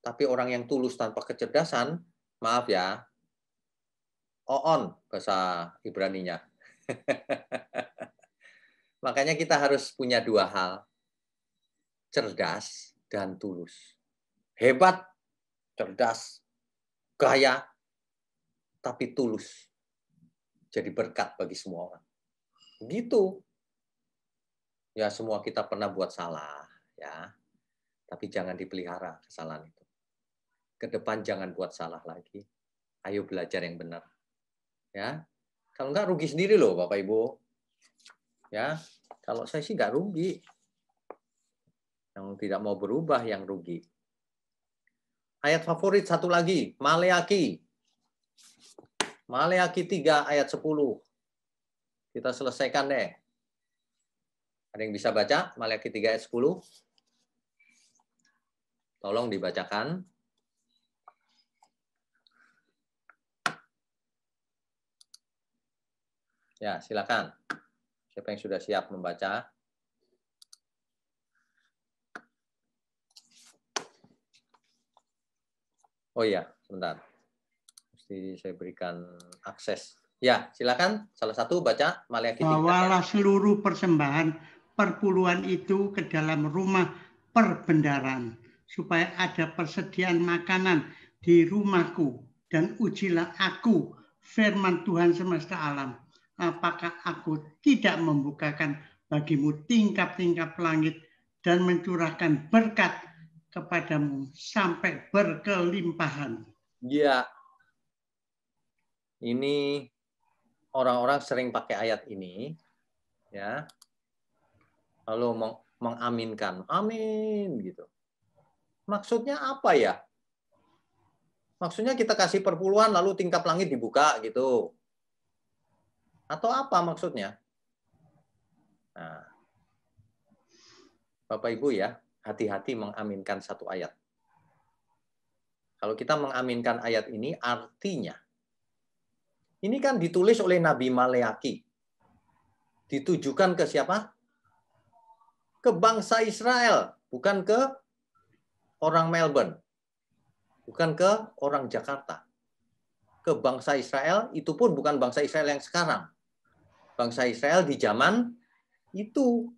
Tapi orang yang tulus tanpa kecerdasan, maaf ya, oon bahasa Ibraninya. Makanya kita harus punya dua hal. Cerdas dan tulus. Hebat, cerdas, kaya, tapi tulus. Jadi berkat bagi semua orang. Gitu. Ya semua kita pernah buat salah, ya. Tapi jangan dipelihara kesalahan itu. Ke depan jangan buat salah lagi. Ayo belajar yang benar. Ya. Kalau enggak rugi sendiri loh Bapak Ibu. Ya. Kalau saya sih enggak rugi. Yang tidak mau berubah yang rugi. Ayat favorit satu lagi, Maleaki. Maleaki 3 ayat 10. Kita selesaikan deh. Ada yang bisa baca Maleaki 3 ayat 10? Tolong dibacakan. Ya, silakan. Siapa yang sudah siap membaca? Oh iya, sebentar. Mesti saya berikan akses. Ya, silakan. Salah satu baca Maleaki 3.
Bawalah seluruh persembahan perpuluhan itu ke dalam rumah perbendaharaan, supaya ada persediaan makanan di rumahku, dan ujilah aku, firman Tuhan semesta alam. Apakah aku tidak membukakan bagimu tingkap-tingkap langit dan mencurahkan berkat kepadamu sampai berkelimpahan.
Ya, ini orang-orang sering pakai ayat ini, ya, lalu mengaminkan, amin, gitu. Maksudnya apa ya? Maksudnya kita kasih perpuluhan lalu tingkap langit dibuka gitu. Atau apa maksudnya? Nah, Bapak Ibu ya, hati-hati mengaminkan satu ayat. Kalau kita mengaminkan ayat ini artinya, ini kan ditulis oleh Nabi Maleaki. Ditujukan ke siapa? Ke bangsa Israel, bukan ke orang Melbourne. Bukan ke orang Jakarta. Ke bangsa Israel, itu pun bukan bangsa Israel yang sekarang. Bangsa Israel di zaman itu.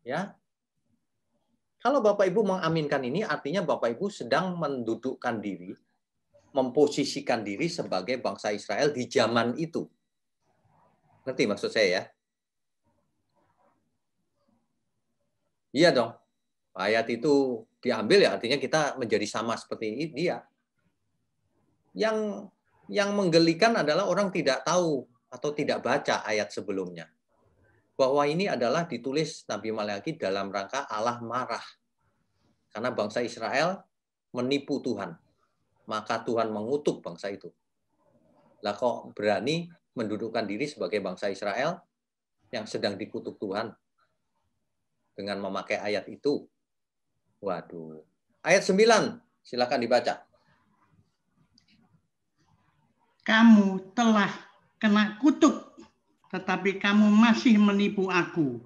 Ya. Kalau Bapak Ibu mengaminkan ini, artinya Bapak Ibu sedang mendudukkan diri, memposisikan diri sebagai bangsa Israel di zaman itu. Ngerti maksud saya ya? Iya dong. Ayat itu diambil ya artinya kita menjadi sama seperti dia. Yang menggelikan adalah orang tidak tahu atau tidak baca ayat sebelumnya. Bahwa ini adalah ditulis Nabi Maleaki dalam rangka Allah marah. Karena bangsa Israel menipu Tuhan. Maka Tuhan mengutuk bangsa itu. Lah kok berani mendudukkan diri sebagai bangsa Israel yang sedang dikutuk Tuhan dengan memakai ayat itu? Waduh. Ayat 9, silakan dibaca.
Kamu telah kena kutuk, tetapi kamu masih menipu aku.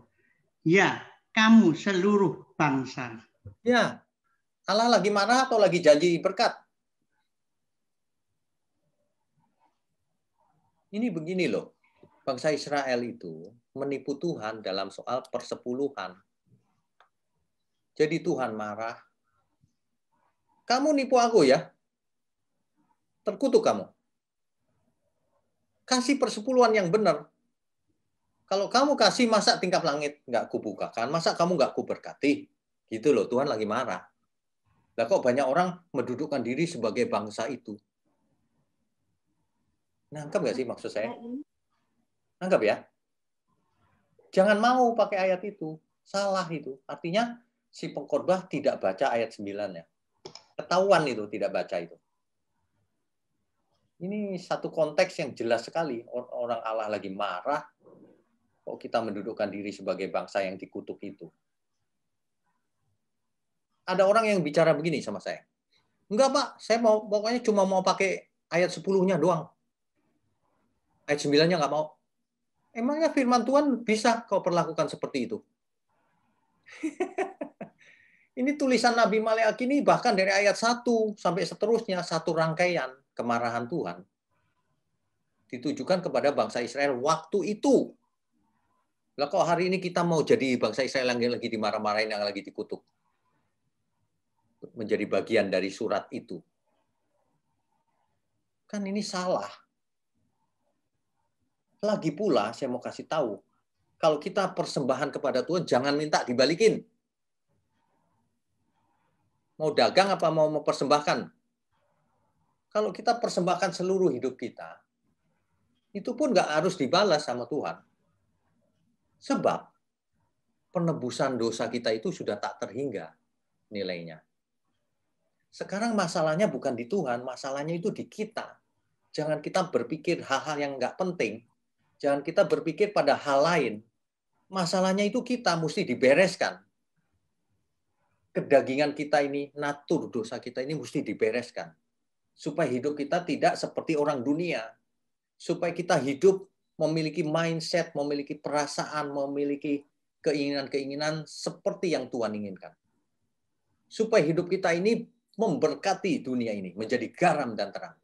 Ya, kamu seluruh bangsa.
Ya, Allah lagi marah atau lagi janji berkat? Ini begini loh, bangsa Israel itu menipu Tuhan dalam soal persepuluhan. Jadi Tuhan marah. Kamu nipu aku ya? Terkutuk kamu. Kasih persepuluhan yang benar. Kalau kamu kasih, masa tingkap langit nggak kubukakan? Masa kamu nggak kuberkati? Gitu loh, Tuhan lagi marah. Lah kok banyak orang mendudukkan diri sebagai bangsa itu? Nangkep nggak sih maksud saya? Nangkep ya? Jangan mau pakai ayat itu. Salah itu. Artinya si pengkhotbah tidak baca ayat 9-nya. Ketahuan itu tidak baca itu. Ini satu konteks yang jelas sekali. Orang Allah lagi marah, kok kita mendudukkan diri sebagai bangsa yang dikutuk itu. Ada orang yang bicara begini sama saya. Enggak, Pak, saya pokoknya cuma mau pakai ayat 10-nya doang. Ayat 9-nya nggak mau. Emangnya firman Tuhan bisa kau perlakukan seperti itu? Ini tulisan Nabi Maleakhi ini bahkan dari ayat 1 sampai seterusnya, satu rangkaian kemarahan Tuhan ditujukan kepada bangsa Israel waktu itu. Lah kok hari ini kita mau jadi bangsa Israel yang lagi dimarah-marahin, yang lagi dikutuk? Menjadi bagian dari surat itu. Kan ini salah. Lagi pula saya mau kasih tahu, kalau kita persembahan kepada Tuhan jangan minta dibalikin. Mau dagang apa mau mempersembahkan? Kalau kita persembahkan seluruh hidup kita, itu pun nggak harus dibalas sama Tuhan. Sebab penebusan dosa kita itu sudah tak terhingga nilainya. Sekarang masalahnya bukan di Tuhan, masalahnya itu di kita. Jangan kita berpikir hal-hal yang nggak penting. Jangan kita berpikir pada hal lain. Masalahnya itu kita mesti dibereskan. Kedagingan kita ini, natur dosa kita ini mesti dibereskan. Supaya hidup kita tidak seperti orang dunia. Supaya kita hidup memiliki mindset, memiliki perasaan, memiliki keinginan-keinginan seperti yang Tuhan inginkan. Supaya hidup kita ini memberkati dunia ini, menjadi garam dan terang.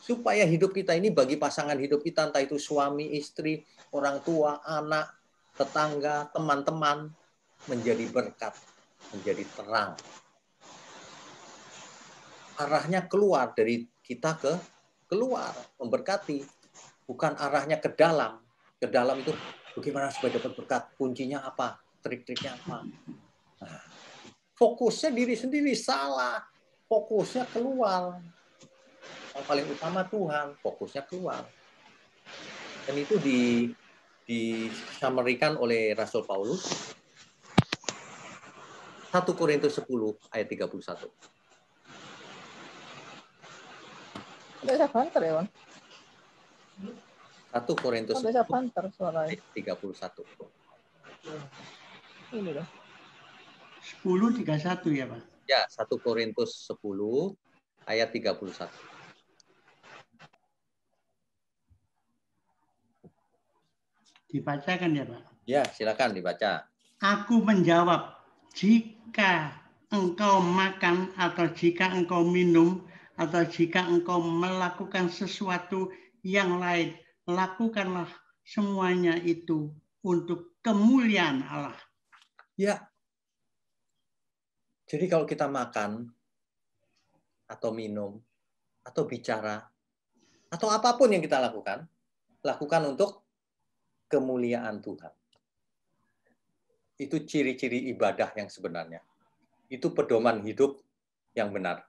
Supaya hidup kita ini bagi pasangan hidup kita, entah itu suami, istri, orang tua, anak, tetangga, teman-teman, menjadi berkat, menjadi terang. Arahnya keluar dari kita ke keluar, memberkati. Bukan arahnya ke dalam. Ke dalam itu bagaimana supaya dapat berkat? Kuncinya apa? Trik-triknya apa? Nah, fokusnya diri sendiri salah. Fokusnya keluar. Yang paling utama Tuhan, fokusnya keluar. Dan itu disamerikan oleh Rasul Paulus 1 Korintus 10 ayat 31.
Udah banter ya, Wan?
1 Korintus 10 ayat 31.
Ini loh.
10:31 ya, Pak?
Ya, 1 Korintus 10 ayat 31.
Dibacakan ya, Pak?
Ya, silakan dibaca.
Aku menjawab, jika engkau makan atau jika engkau minum atau jika engkau melakukan sesuatu yang lain, lakukanlah semuanya itu untuk kemuliaan Allah.
Ya. Jadi kalau kita makan atau minum atau bicara atau apapun yang kita lakukan untuk kemuliaan Tuhan. Itu ciri-ciri ibadah yang sebenarnya. Itu pedoman hidup yang benar.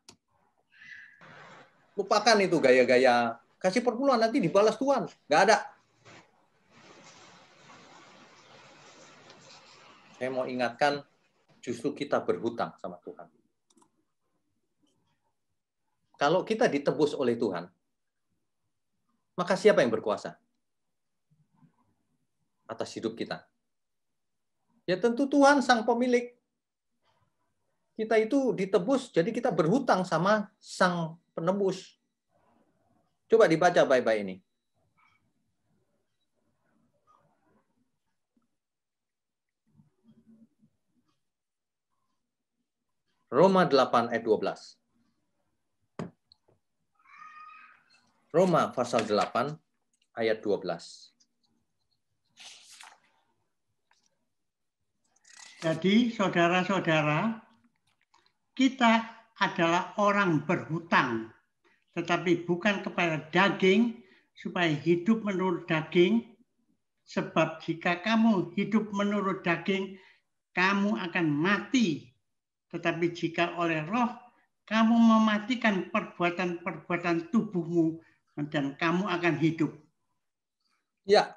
Lupakan itu gaya-gaya kasih perpuluhan nanti dibalas Tuhan. Nggak ada. Saya mau ingatkan justru kita berhutang sama Tuhan. Kalau kita ditebus oleh Tuhan, maka siapa yang berkuasa atas hidup kita? Ya tentu Tuhan sang pemilik. Kita itu ditebus, jadi kita berhutang sama sang penebus. Coba dibaca baik-baik ini. Roma 8 ayat 12. Roma pasal 8 ayat 12.
Jadi saudara-saudara, kita adalah orang berhutang, tetapi bukan kepada daging, supaya hidup menurut daging. Sebab jika kamu hidup menurut daging, kamu akan mati. Tetapi jika oleh roh, kamu mematikan perbuatan-perbuatan tubuhmu, dan kamu akan hidup.
Ya,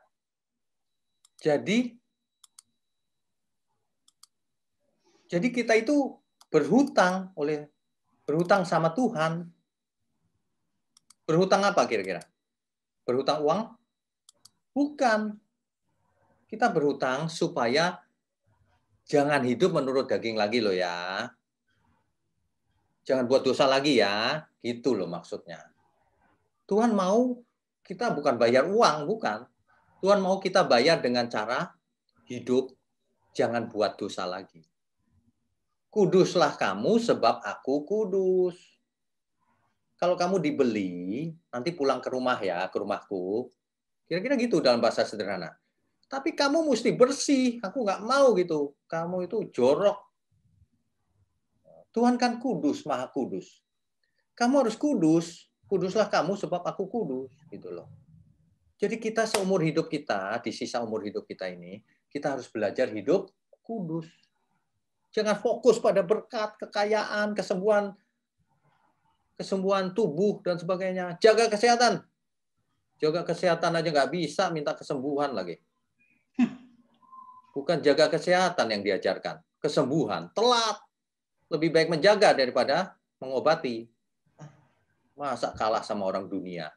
jadi kita itu berhutang sama Tuhan. Berhutang apa kira-kira? Berhutang uang? Bukan. Kita berhutang supaya jangan hidup menurut daging lagi loh ya. Jangan buat dosa lagi ya. Gitu loh maksudnya. Tuhan mau kita bukan bayar uang, bukan. Tuhan mau kita bayar dengan cara hidup, jangan buat dosa lagi. Kuduslah kamu sebab aku kudus. Kalau kamu dibeli, nanti pulang ke rumah ya, ke rumahku. Kira-kira gitu dalam bahasa sederhana. Tapi kamu mesti bersih. Aku nggak mau gitu. Kamu itu jorok. Tuhan kan kudus, maha kudus. Kamu harus kudus. Kuduslah kamu sebab aku kudus. Gitu loh. Jadi kita seumur hidup kita, di sisa umur hidup kita ini, kita harus belajar hidup kudus. Jangan fokus pada berkat, kekayaan, kesembuhan tubuh, dan sebagainya. Jaga kesehatan. Jaga kesehatan aja nggak bisa, minta kesembuhan lagi. Bukan jaga kesehatan yang diajarkan. Kesembuhan. Telat. Lebih baik menjaga daripada mengobati. Masa kalah sama orang dunia?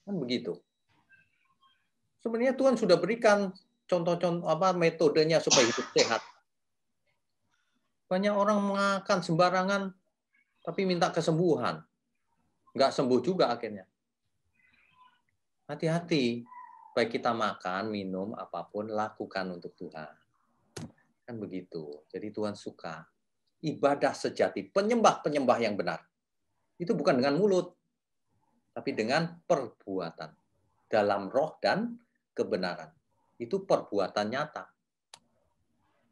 Kan begitu. Sebenarnya Tuhan sudah berikan contoh-contoh metodenya supaya hidup sehat. Banyak orang makan sembarangan, tapi minta kesembuhan. Nggak sembuh juga akhirnya. Hati-hati. Baik kita makan, minum, apapun, lakukan untuk Tuhan. Kan begitu. Jadi Tuhan suka. Ibadah sejati, penyembah-penyembah yang benar. Itu bukan dengan mulut, tapi dengan perbuatan. Dalam roh dan kebenaran. Itu perbuatan nyata.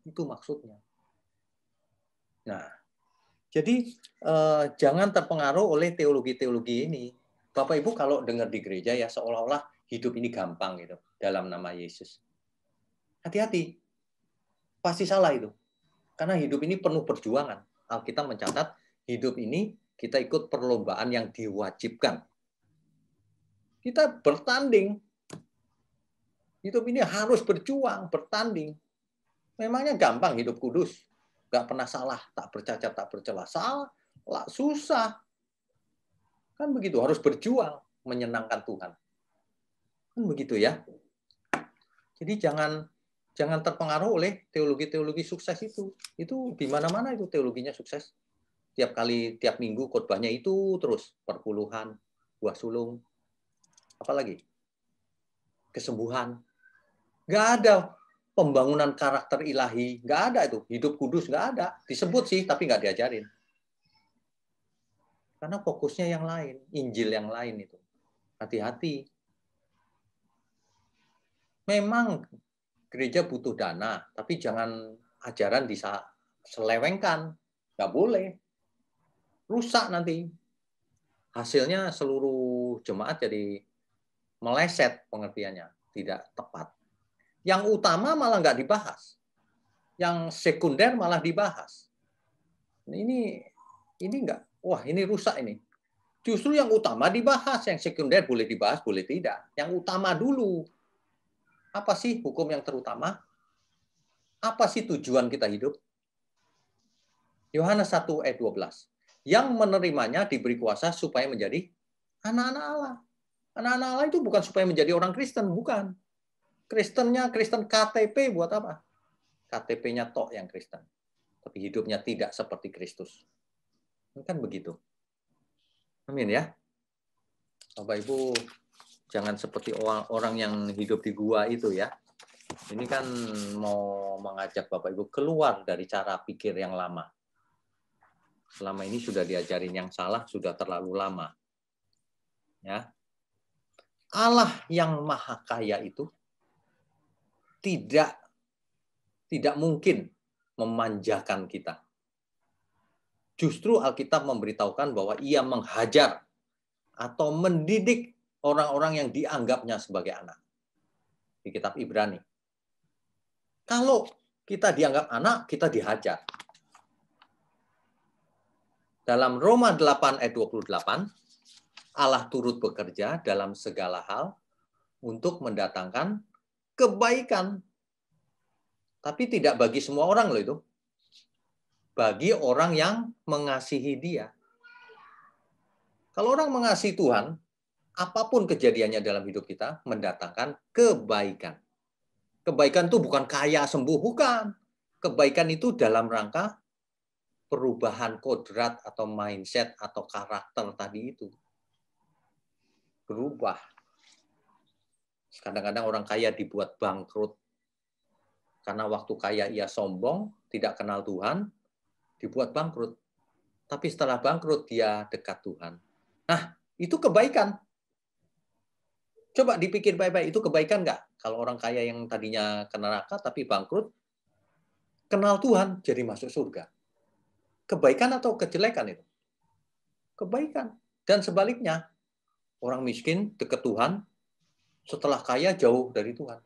Itu maksudnya. Nah, jadi jangan terpengaruh oleh teologi-teologi ini. Bapak Ibu kalau dengar di gereja ya seolah-olah hidup ini gampang gitu dalam nama Yesus. Hati-hati. Pasti salah itu. Karena hidup ini penuh perjuangan. Alkitab mencatat hidup ini kita ikut perlombaan yang diwajibkan. Kita bertanding. Hidup ini harus berjuang, bertanding. Memangnya gampang hidup kudus? Gak pernah salah, tak bercacat, tak bercela. Salah, susah. Kan begitu, harus berjuang menyenangkan Tuhan. Kan begitu ya. Jadi jangan terpengaruh oleh teologi-teologi sukses itu. Itu di mana-mana itu teologinya sukses. Tiap minggu khotbahnya itu terus perpuluhan, buah sulung, apalagi kesembuhan. Nggak ada pembangunan karakter ilahi, nggak ada itu. Hidup kudus nggak ada. Disebut sih, tapi nggak diajarin. Karena fokusnya yang lain, Injil yang lain itu. Hati-hati. Memang gereja butuh dana, tapi jangan ajaran diselewengkan. Nggak boleh. Rusak nanti. Hasilnya seluruh jemaat jadi meleset pengertiannya. Tidak tepat. Yang utama malah nggak dibahas. Yang sekunder malah dibahas. Ini nggak, wah ini rusak ini. Justru yang utama dibahas, yang sekunder boleh dibahas, boleh tidak. Yang utama dulu. Apa sih hukum yang terutama? Apa sih tujuan kita hidup? Yohanes 1 ayat 12. Yang menerimanya diberi kuasa supaya menjadi anak-anak Allah. Anak-anak Allah itu bukan supaya menjadi orang Kristen, bukan. Kristennya, Kristen KTP buat apa? KTP-nya tok yang Kristen. Tapi hidupnya tidak seperti Kristus. Kan begitu. Amin ya. Bapak Ibu, jangan seperti orang yang hidup di gua itu ya. Ini kan mau mengajak Bapak Ibu keluar dari cara pikir yang lama. Selama ini sudah diajarin yang salah, sudah terlalu lama. Ya. Allah yang maha kaya itu tidak mungkin memanjakan kita. Justru Alkitab memberitahukan bahwa ia menghajar atau mendidik orang-orang yang dianggapnya sebagai anak. Di kitab Ibrani. Kalau kita dianggap anak, kita dihajar. Dalam Roma 8 ayat 28, Allah turut bekerja dalam segala hal untuk mendatangkan kebaikan. Tapi tidak bagi semua orang loh itu. Bagi orang yang mengasihi Dia. Kalau orang mengasihi Tuhan, apapun kejadiannya dalam hidup kita mendatangkan kebaikan. Kebaikan itu bukan kaya sembuh, bukan. Kebaikan itu dalam rangka perubahan kodrat atau mindset atau karakter tadi itu. Berubah. Kadang-kadang orang kaya dibuat bangkrut. Karena waktu kaya ia sombong, tidak kenal Tuhan, dibuat bangkrut. Tapi setelah bangkrut dia dekat Tuhan. Nah, itu kebaikan. Coba dipikir baik-baik, itu kebaikan nggak? Kalau orang kaya yang tadinya ke neraka tapi bangkrut, kenal Tuhan, jadi masuk surga. Kebaikan atau kejelekan itu? Kebaikan. Dan sebaliknya, orang miskin dekat Tuhan, setelah kaya jauh dari Tuhan.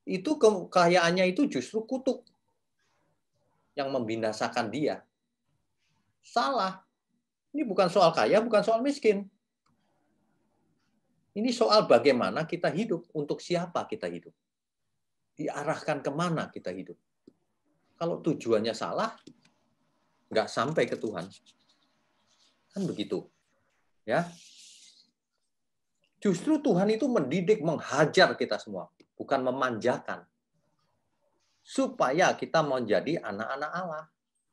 Itu kekayaannya itu justru kutuk yang membinasakan dia. Salah. Ini bukan soal kaya, bukan soal miskin. Ini soal bagaimana kita hidup, untuk siapa kita hidup. Diarahkan kemana kita hidup. Kalau tujuannya salah, nggak sampai ke Tuhan. Kan begitu. Ya. Justru Tuhan itu mendidik, menghajar kita semua. Bukan memanjakan. Supaya kita menjadi anak-anak Allah.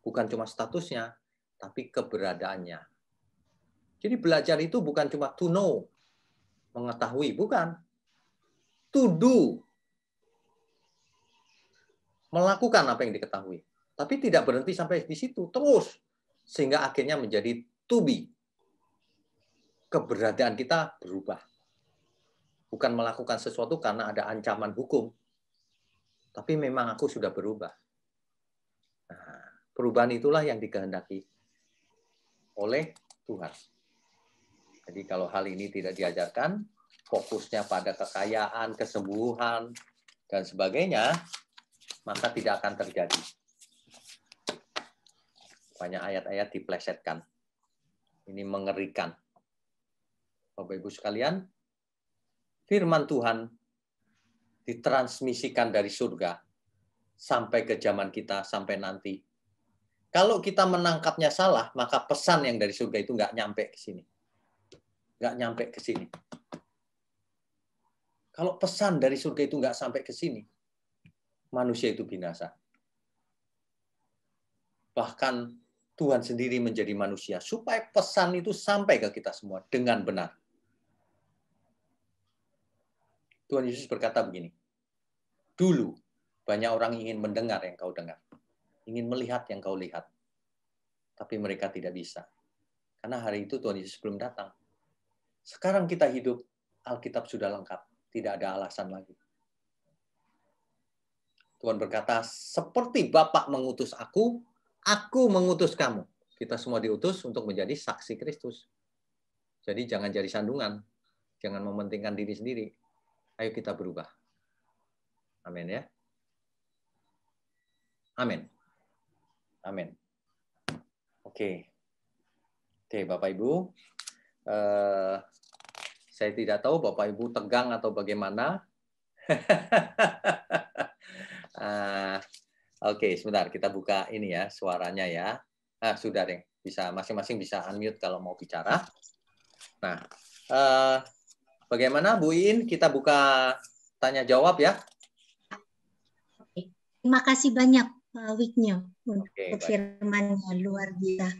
Bukan cuma statusnya, tapi keberadaannya. Jadi belajar itu bukan cuma to know, mengetahui, bukan. To do. Melakukan apa yang diketahui. Tapi tidak berhenti sampai di situ, terus. Sehingga akhirnya menjadi to be. Keberadaan kita berubah. Bukan melakukan sesuatu karena ada ancaman hukum. Tapi memang aku sudah berubah. Nah, perubahan itulah yang dikehendaki oleh Tuhan. Jadi kalau hal ini tidak diajarkan, fokusnya pada kekayaan, kesembuhan, dan sebagainya, maka tidak akan terjadi. Banyak ayat-ayat diplesetkan. Ini mengerikan. Bapak Ibu sekalian, firman Tuhan ditransmisikan dari surga sampai ke zaman kita, sampai nanti. Kalau kita menangkapnya salah, maka pesan yang dari surga itu nggak nyampe ke sini. Nggak nyampe ke sini. Kalau pesan dari surga itu nggak sampai ke sini, manusia itu binasa. Bahkan Tuhan sendiri menjadi manusia, supaya pesan itu sampai ke kita semua dengan benar. Tuhan Yesus berkata begini, dulu banyak orang ingin mendengar yang kau dengar, ingin melihat yang kau lihat, tapi mereka tidak bisa. Karena hari itu Tuhan Yesus belum datang. Sekarang kita hidup, Alkitab sudah lengkap, tidak ada alasan lagi. Tuhan berkata, seperti Bapa mengutus aku mengutus kamu. Kita semua diutus untuk menjadi saksi Kristus. Jadi jangan jadi sandungan, jangan mementingkan diri sendiri. Ayo kita berubah. Amin ya. Amin. Amin. Oke, Bapak Ibu. Saya tidak tahu Bapak Ibu tegang atau bagaimana. Oke, sebentar kita buka ini ya suaranya ya. Sudah deh, bisa masing-masing bisa unmute kalau mau bicara. Nah, bagaimana Bu In? Kita buka tanya jawab ya.
Terima kasih banyak Pak Wigno untuk firman-Nya, luar biasa.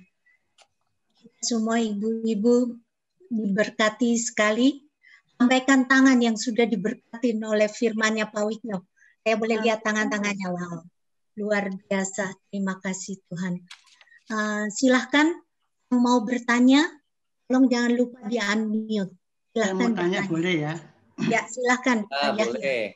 Semua ibu-ibu diberkati sekali. Sampaikan tangan yang sudah diberkati oleh firman-Nya Pak Wigno. Saya boleh lihat tangan-tangannya. Wow, luar biasa. Terima kasih Tuhan. Silahkan yang mau bertanya, tolong jangan lupa di-unmute. Silahkan
mau tanya
bertanya.
Boleh ya?
Ya, silahkan.
Boleh.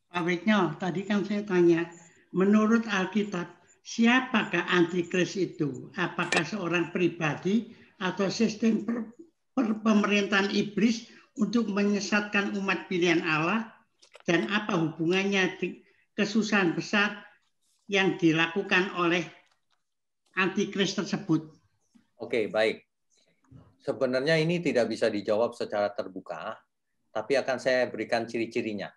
Pak Wigno, tadi kan saya tanya, menurut Alkitab, siapakah antikris itu? Apakah seorang pribadi atau sistem pemerintahan iblis untuk menyesatkan umat pilihan Allah? Dan apa hubungannya kesusahan besar yang dilakukan oleh antikris tersebut?
Oke, baik. Sebenarnya ini tidak bisa dijawab secara terbuka, tapi akan saya berikan ciri-cirinya.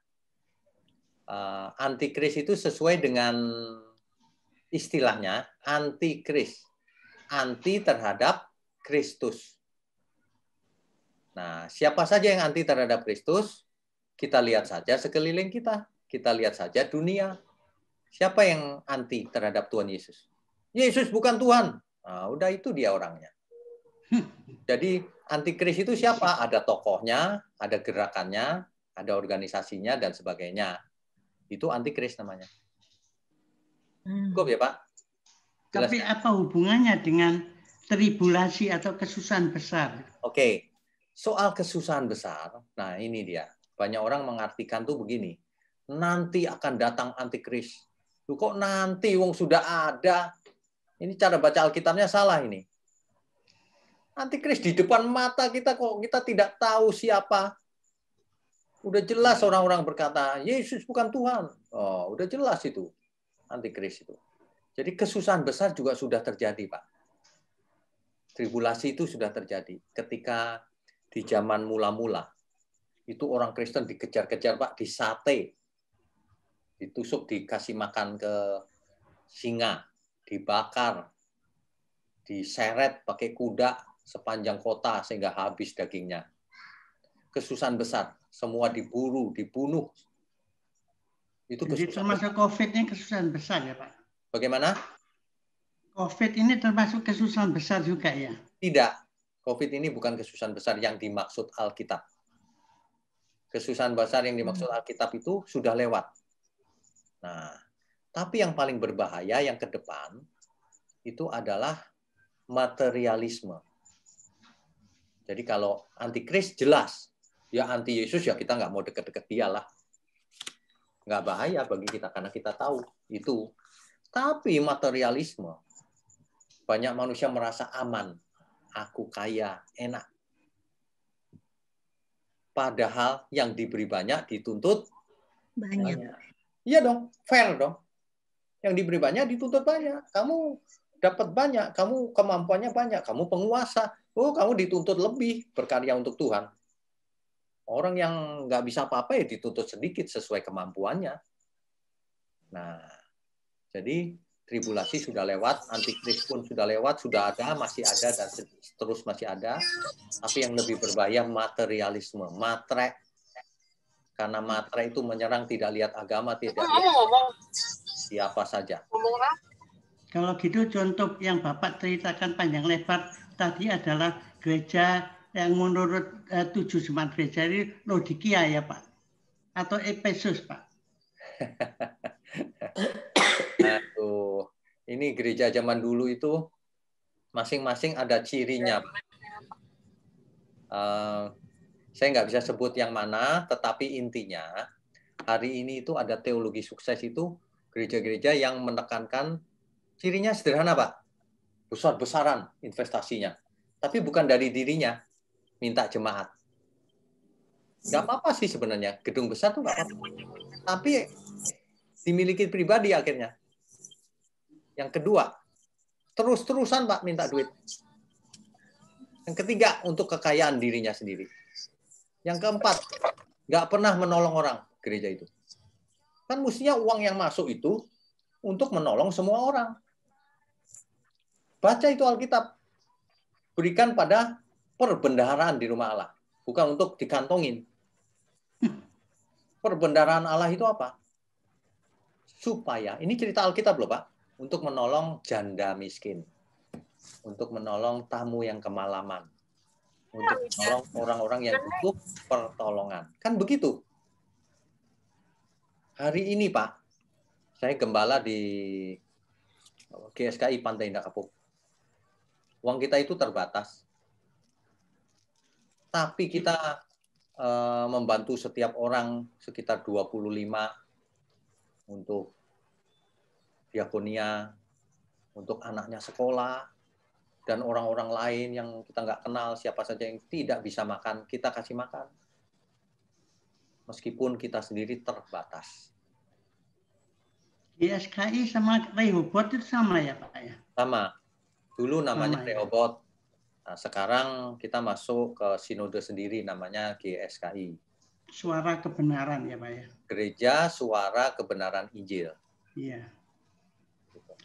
Antikris itu sesuai dengan istilahnya, antikris. Anti terhadap Kristus. Nah, siapa saja yang anti terhadap Kristus, kita lihat saja sekeliling kita. Kita lihat saja dunia. Siapa yang anti terhadap Tuhan Yesus? Yesus bukan Tuhan. Nah, udah itu dia orangnya. Jadi antikris itu siapa? Ada tokohnya, ada gerakannya, ada organisasinya, dan sebagainya. Itu antikris namanya. Cukup ya, Pak? Jelas?
Tapi apa hubungannya dengan tribulasi atau kesusahan besar?
Oke. Soal kesusahan besar, nah ini dia. Banyak orang mengartikan tuh begini. Nanti akan datang antikris. Loh, kok nanti? Wong sudah ada. Ini cara baca Alkitabnya salah ini. Antikris di depan mata kita kok kita tidak tahu siapa. Udah jelas orang-orang berkata, Yesus bukan Tuhan. Oh, udah jelas itu. Antikris itu. Jadi kesusahan besar juga sudah terjadi, Pak. Tribulasi itu sudah terjadi. Ketika di zaman mula-mula, itu orang Kristen dikejar-kejar, Pak, disate. Ditusuk, dikasih makan ke singa, dibakar, diseret pakai kuda sepanjang kota sehingga habis dagingnya. Kesusahan besar, semua diburu, dibunuh. Itu
jadi termasuk COVID ini kesusahan besar ya, Pak?
Bagaimana?
COVID ini termasuk kesusahan besar juga ya?
Tidak. COVID ini bukan kesusahan besar yang dimaksud Alkitab. Kesusahan besar yang dimaksud Alkitab itu sudah lewat. Nah, tapi yang paling berbahaya yang ke depan itu adalah materialisme. Jadi kalau antikris jelas, ya anti Yesus ya kita nggak mau deket-deket dia lah. Nggak bahaya bagi kita karena kita tahu itu. Tapi materialisme, banyak manusia merasa aman. Aku kaya, enak. Padahal yang diberi banyak dituntut banyak. Iya dong, fair dong. Yang diberi banyak dituntut banyak. Kamu dapat banyak, kamu kemampuannya banyak, kamu penguasa. Oh, kamu dituntut lebih berkarya untuk Tuhan. Orang yang nggak bisa apa-apa ya dituntut sedikit sesuai kemampuannya. Nah, jadi tribulasi sudah lewat, antikris pun sudah lewat, sudah ada, masih ada, dan terus masih ada. Tapi yang lebih berbahaya materialisme, matre. Karena matre itu menyerang tidak lihat agama, tidak lihat siapa saja.
Kalau gitu contoh yang Bapak ceritakan panjang lebar tadi adalah gereja yang menurut 7 jemaat gereja ini Laodikia ya Pak? Atau Efesus Pak?
Aduh, ini gereja zaman dulu itu masing-masing ada cirinya. Saya nggak bisa sebut yang mana, tetapi intinya hari ini itu ada teologi sukses itu gereja-gereja yang menekankan cirinya sederhana, Pak. Besar-besaran investasinya. Tapi bukan dari dirinya, minta jemaat. Nggak apa-apa sih sebenarnya. Gedung besar tuh nggak apa-apa. Tapi dimiliki pribadi akhirnya. Yang kedua, terus-terusan Pak minta duit. Yang ketiga, untuk kekayaan dirinya sendiri. Yang keempat, nggak pernah menolong orang gereja itu. Kan mestinya uang yang masuk itu untuk menolong semua orang. Baca itu Alkitab. Berikan pada perbendaharaan di rumah Allah. Bukan untuk dikantongin. Perbendaharaan Allah itu apa? Supaya, ini cerita Alkitab loh Pak, untuk menolong janda miskin. Untuk menolong tamu yang kemalaman. Untuk menolong orang-orang yang butuh pertolongan. Kan begitu. Hari ini Pak, saya gembala di GSKI Pantai Indah Kapuk. Uang kita itu terbatas. Tapi kita membantu setiap orang sekitar 25 untuk diakonia, untuk anaknya sekolah, dan orang-orang lain yang kita nggak kenal, siapa saja yang tidak bisa makan, kita kasih makan. Meskipun kita sendiri terbatas.
GSKI sama Rehoboth itu sama ya Pak ya?
Sama. Dulu namanya
Sama,
Rehoboth. Nah, sekarang kita masuk ke sinode sendiri namanya GSKI.
Suara Kebenaran ya Pak ya?
Gereja Suara Kebenaran Injil.
Iya.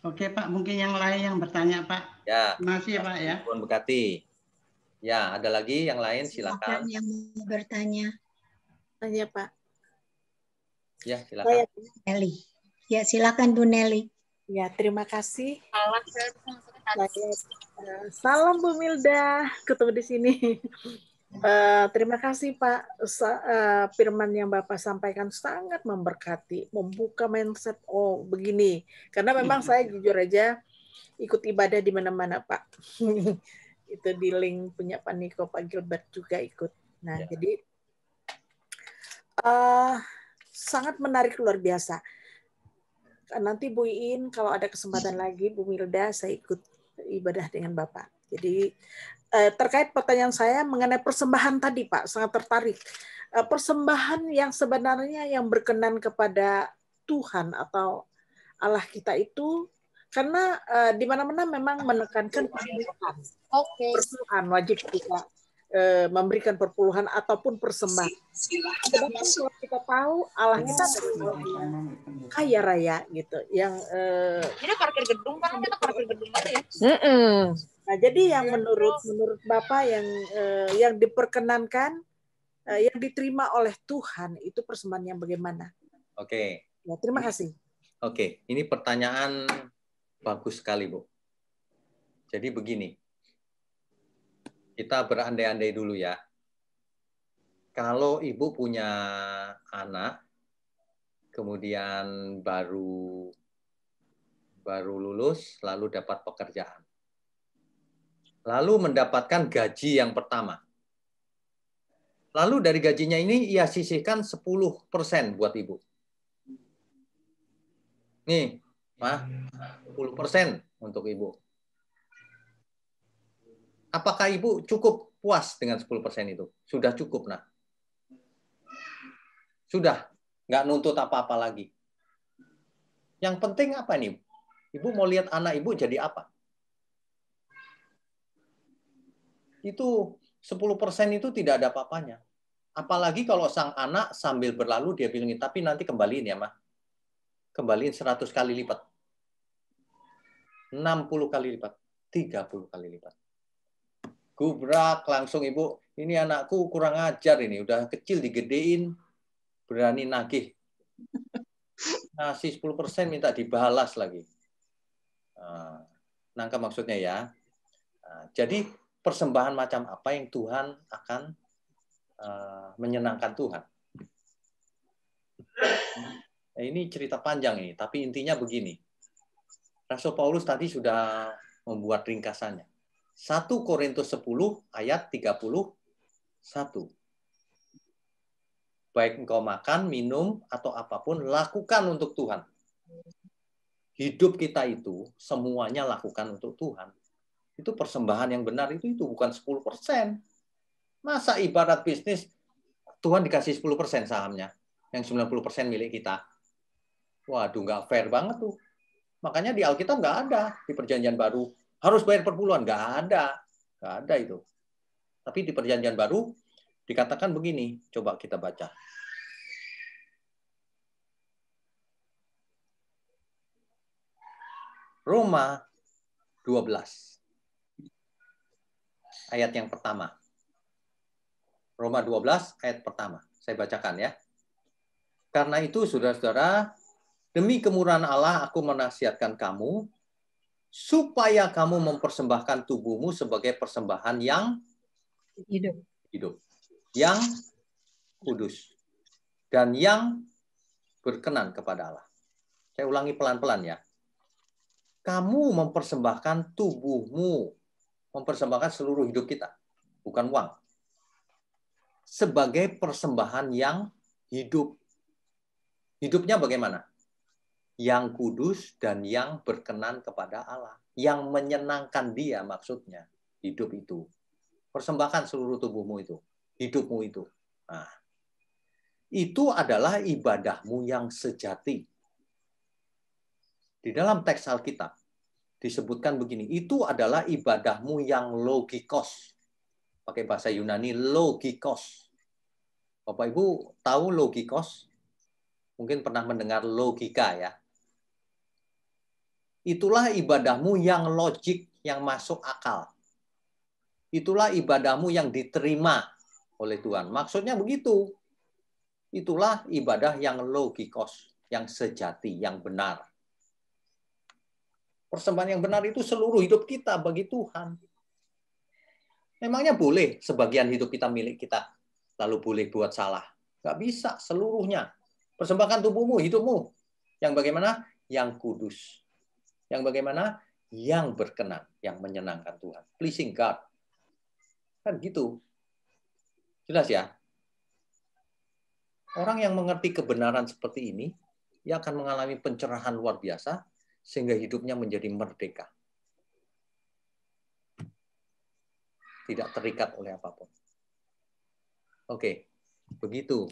Oke Pak, mungkin yang lain yang bertanya Pak.
Ya.
Terima kasih ya Pak ya.
Tuhan berkati. Ya, ada lagi yang lain, silakan.
Yang mau bertanya.
Tanya, Pak.
Ya, silakan.
Nelly. Ya, silakan Bu Nelly.
Ya, terima kasih. Salam Bu Milda, ketemu di sini. Terima kasih Pak. Firman yang Bapak sampaikan sangat memberkati, membuka mindset. Oh begini, karena memang saya jujur aja ikut ibadah di mana-mana Pak. Itu di link punya Pak Niko, Pak Gilbert juga ikut. Nah jadi sangat menarik, luar biasa. Nanti Bu Iin kalau ada kesempatan lagi, Bu Milda, saya ikut ibadah dengan Bapak. Jadi terkait pertanyaan saya mengenai persembahan tadi Pak, sangat tertarik. Persembahan yang sebenarnya yang berkenan kepada Tuhan atau Allah kita itu, karena di mana-mana memang menekankan perpuluhan. Perpuluhan wajib kita memberikan perpuluhan ataupun persembahan. Sedangkan kalau kita tahu Allah kita adalah kaya raya gitu, yang
ini parkir gedung kan, kita parkir gedung aja ya.
Nah, jadi yang menurut Bapak yang diperkenankan, yang diterima oleh Tuhan itu persembahan yang bagaimana?
Oke.
Ya, terima kasih.
Oke, ini pertanyaan bagus sekali, Bu. Jadi begini, kita berandai-andai dulu ya. Kalau Ibu punya anak, kemudian baru lulus, lalu dapat pekerjaan. Lalu mendapatkan gaji yang pertama. Lalu dari gajinya ini ia sisihkan 10% buat Ibu. Nih, Pak, 10% untuk Ibu. Apakah Ibu cukup puas dengan 10% itu? Sudah cukup, Nak? Sudah, nggak nuntut apa-apa lagi. Yang penting apa nih? Ibu mau lihat anak Ibu jadi apa? Itu 10% itu tidak ada apa-apanya. Apalagi kalau sang anak sambil berlalu dia bilang, tapi nanti kembaliin ya, Mah. Kembaliin 100 kali lipat. 60 kali lipat. 30 kali lipat. Gubrak langsung Ibu, ini anakku kurang ajar ini, udah kecil digedein, berani nagih. Ngasih 10% minta dibalas lagi. Nangkap maksudnya ya. Jadi persembahan macam apa yang Tuhan akan menyenangkan Tuhan. Nah, ini cerita panjang ini, tapi intinya begini. Rasul Paulus tadi sudah membuat ringkasannya. 1 Korintus 10 ayat 31. Baik engkau makan, minum, atau apapun, lakukan untuk Tuhan. Hidup kita itu semuanya lakukan untuk Tuhan. Itu persembahan yang benar itu bukan 10%. Masa ibarat bisnis Tuhan dikasih 10% sahamnya, yang 90% milik kita. Waduh, nggak fair banget tuh. Makanya di Alkitab nggak ada, di Perjanjian Baru harus bayar perpuluhan, nggak ada itu. Tapi di Perjanjian Baru dikatakan begini, coba kita baca. Roma 12 ayat yang pertama. Roma 12 ayat pertama. Saya bacakan ya. Karena itu saudara-saudara, demi kemurahan Allah aku menasihatkan kamu supaya kamu mempersembahkan tubuhmu sebagai persembahan yang hidup, yang kudus, dan yang berkenan kepada Allah. Saya ulangi pelan-pelan ya. Kamu mempersembahkan tubuhmu, mempersembahkan seluruh hidup kita, bukan uang, sebagai persembahan yang hidup. Hidupnya bagaimana? Yang kudus dan yang berkenan kepada Allah. Yang menyenangkan Dia maksudnya. Hidup itu. Persembahkan seluruh tubuhmu itu. Hidupmu itu. Nah, itu adalah ibadahmu yang sejati. Di dalam teks Alkitab disebutkan begini. Itu adalah ibadahmu yang logikos. Pakai bahasa Yunani, logikos. Bapak Ibu tahu logikos? Mungkin pernah mendengar logika ya. Itulah ibadahmu yang logik, yang masuk akal. itulah ibadahmu yang diterima oleh Tuhan. Maksudnya begitu. Itulah ibadah yang logikos, yang sejati, yang benar. Persembahan yang benar itu seluruh hidup kita bagi Tuhan. Memangnya boleh sebagian hidup kita milik kita, lalu boleh buat salah? Nggak bisa seluruhnya. Persembahkan tubuhmu, hidupmu. Yang bagaimana? Yang kudus. Yang bagaimana? Yang berkenan, yang menyenangkan Tuhan. Pleasing God. Kan gitu. Jelas ya? Orang yang mengerti kebenaran seperti ini, ia akan mengalami pencerahan luar biasa, sehingga hidupnya menjadi merdeka. Tidak terikat oleh apapun. Oke, begitu.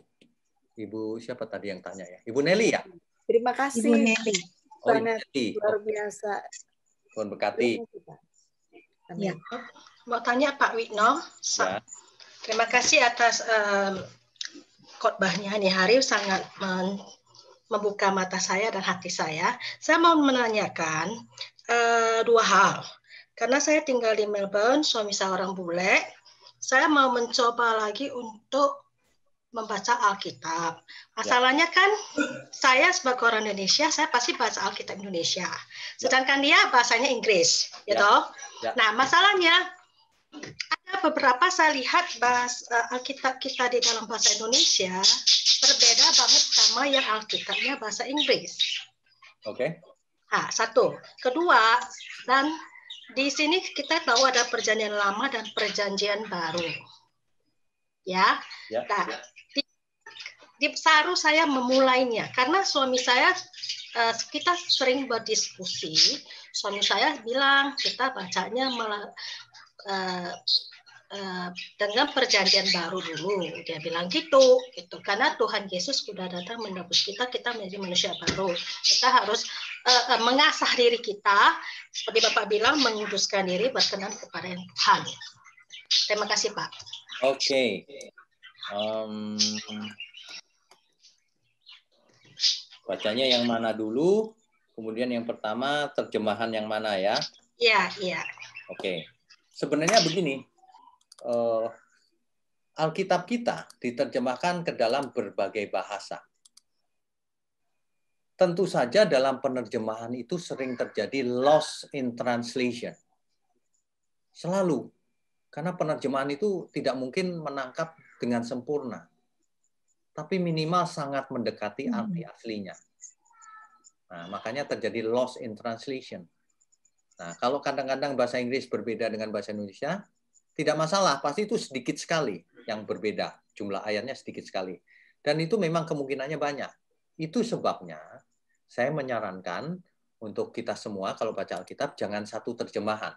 Ibu siapa tadi yang tanya ya? Ibu Nelly ya?
Terima kasih.
Ibu Nelly.
Oh, Ibu
Sangat
Nelly.
luar biasa.
Tuhan berkati.
Amin.
Ya.
Mau tanya Pak Witno,
Ya.
terima kasih atas khotbahnya ini hari sangat membuka mata saya dan hati saya. Saya mau menanyakan dua hal. Karena saya tinggal di Melbourne, suami saya orang bule, saya mau mencoba lagi untuk membaca Alkitab. Masalahnya kan saya sebagai orang Indonesia, saya pasti baca Alkitab Indonesia. Sedangkan dia bahasanya Inggris, ya toh?
Ya.
Nah, masalahnya ada beberapa saya lihat Alkitab kita di dalam bahasa Indonesia berbeda banget sama yang Alkitabnya bahasa Inggris.
Oke.
Nah, satu. Kedua, dan di sini kita tahu ada perjanjian lama dan perjanjian baru. Ya. Nah, baru saya memulainya karena suami saya kita sering berdiskusi. Suami saya bilang kita bacanya dengan perjanjian baru dulu, dia bilang gitu karena Tuhan Yesus sudah datang menebus kita menjadi manusia baru. Kita harus mengasah diri kita, seperti Bapak bilang, menguduskan diri berkenan kepada Tuhan. Terima kasih Pak.
Oke. Bacanya yang mana dulu? Kemudian yang pertama terjemahan yang mana ya?
Iya.
Oke. Sebenarnya begini, Alkitab kita diterjemahkan ke dalam berbagai bahasa. Tentu saja dalam penerjemahan itu sering terjadi loss in translation. Selalu. Karena penerjemahan itu tidak mungkin menangkap dengan sempurna. Tapi minimal sangat mendekati arti aslinya. Nah, makanya terjadi loss in translation. Nah, kalau kadang-kadang bahasa Inggris berbeda dengan bahasa Indonesia, tidak masalah, pasti itu sedikit sekali yang berbeda. Jumlah ayatnya sedikit sekali. Dan itu memang kemungkinannya banyak. Itu sebabnya saya menyarankan untuk kita semua kalau baca Alkitab jangan satu terjemahan.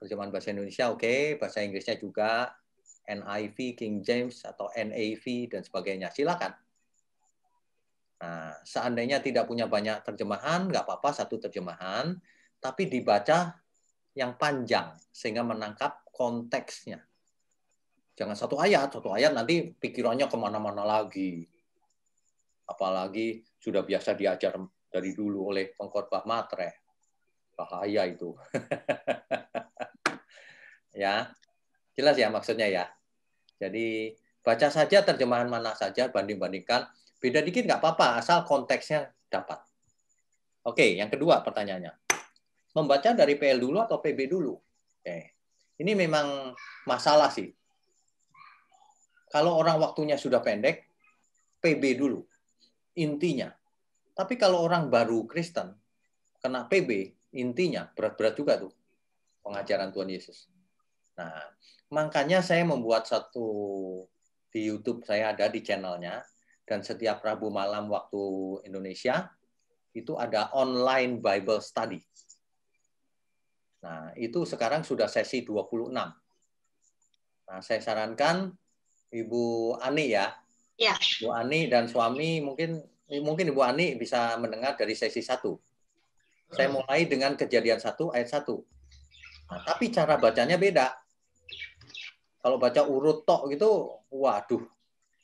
Terjemahan bahasa Indonesia oke, bahasa Inggrisnya juga, NIV, King James, atau NAV, dan sebagainya. Silakan. Nah, seandainya tidak punya banyak terjemahan, nggak apa-apa satu terjemahan, tapi dibaca yang panjang, sehingga menangkap konteksnya. Jangan satu ayat nanti pikirannya kemana-mana lagi. Apalagi sudah biasa diajar dari dulu oleh pengkhotbah matre. Bahaya itu. Ya. Jelas ya maksudnya ya. Jadi baca saja terjemahan mana saja, banding-bandingkan. Beda dikit nggak apa-apa, asal konteksnya dapat. Oke, yang kedua pertanyaannya. Membaca dari PL dulu atau PB dulu? Oke. Ini memang masalah sih. Kalau orang waktunya sudah pendek, PB dulu. Intinya. Tapi kalau orang baru Kristen, kena PB, intinya berat-berat juga tuh pengajaran Tuhan Yesus. Nah, makanya saya membuat satu di YouTube, saya ada di channelnya, dan setiap Rabu malam waktu Indonesia itu ada online Bible study. Nah, itu sekarang sudah sesi 26. Nah, saya sarankan Ibu Ani ya.
Ya.
Ibu Ani dan suami mungkin Ibu Ani bisa mendengar dari sesi 1. Saya mulai dengan Kejadian 1 ayat 1. Nah, tapi cara bacanya beda. Kalau baca urut tok gitu, waduh,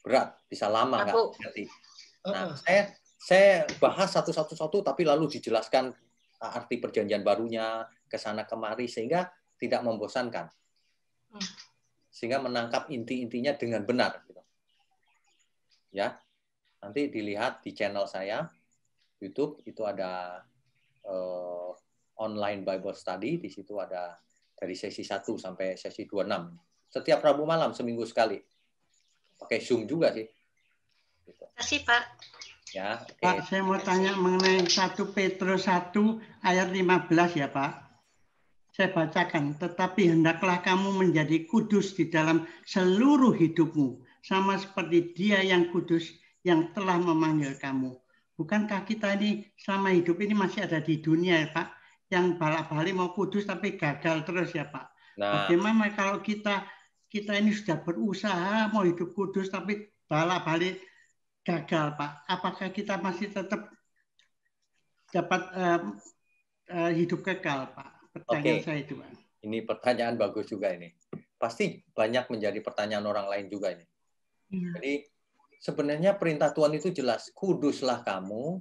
berat, bisa lama nggak ngerti. Nah, saya bahas satu-satu tapi lalu dijelaskan arti perjanjian barunya, ke sana kemari, sehingga tidak membosankan. sehingga menangkap inti-intinya dengan benar. Gitu. Ya, nanti dilihat di channel saya YouTube itu ada online Bible Study, di situ ada dari sesi 1 sampai sesi 26. Setiap Rabu malam seminggu sekali. Pakai Zoom juga sih. Gitu.
Terima kasih, Pak.
Ya, okay.
Pak, saya mau tanya mengenai 1 Petrus 1 ayat 15 ya, Pak. Saya bacakan, tetapi hendaklah kamu menjadi kudus di dalam seluruh hidupmu, sama seperti Dia yang kudus yang telah memanggil kamu. Bukankah kita ini selama hidup ini masih ada di dunia ya, Pak, yang balak-balik mau kudus tapi gagal terus ya, Pak. Nah, bagaimana kalau kita ini sudah berusaha mau hidup kudus tapi balak-balik gagal, Pak? Apakah kita masih tetap dapat hidup kekal, Pak? Pertanyaan saya itu, Pak.
Ini pertanyaan bagus juga ini. Pasti banyak menjadi pertanyaan orang lain juga ini. Jadi sebenarnya perintah Tuhan itu jelas, kuduslah kamu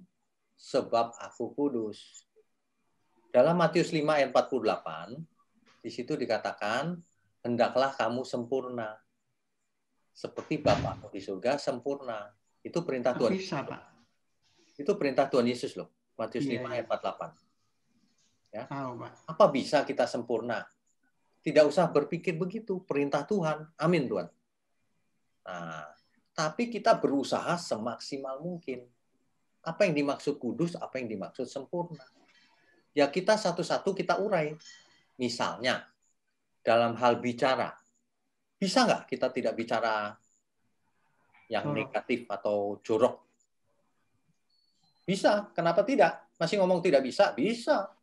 sebab aku kudus. Dalam Matius 5 ayat 48, di situ dikatakan, hendaklah kamu sempurna. Seperti Bapakmu di surga sempurna. Itu perintah Tuhan.
Bisa, Pak.
Itu perintah Tuhan Yesus loh. Matius 5 ayat 48. Ya.
Tahu, Pak.
Apa bisa kita sempurna? Tidak usah berpikir begitu. Perintah Tuhan. Amin, Tuhan. Nah, tapi kita berusaha semaksimal mungkin. Apa yang dimaksud kudus, apa yang dimaksud sempurna. Ya kita satu-satu kita urai. Misalnya, dalam hal bicara. Bisa nggak kita tidak bicara yang negatif atau jorok? Bisa. Kenapa tidak? Masih ngomong tidak bisa? Bisa.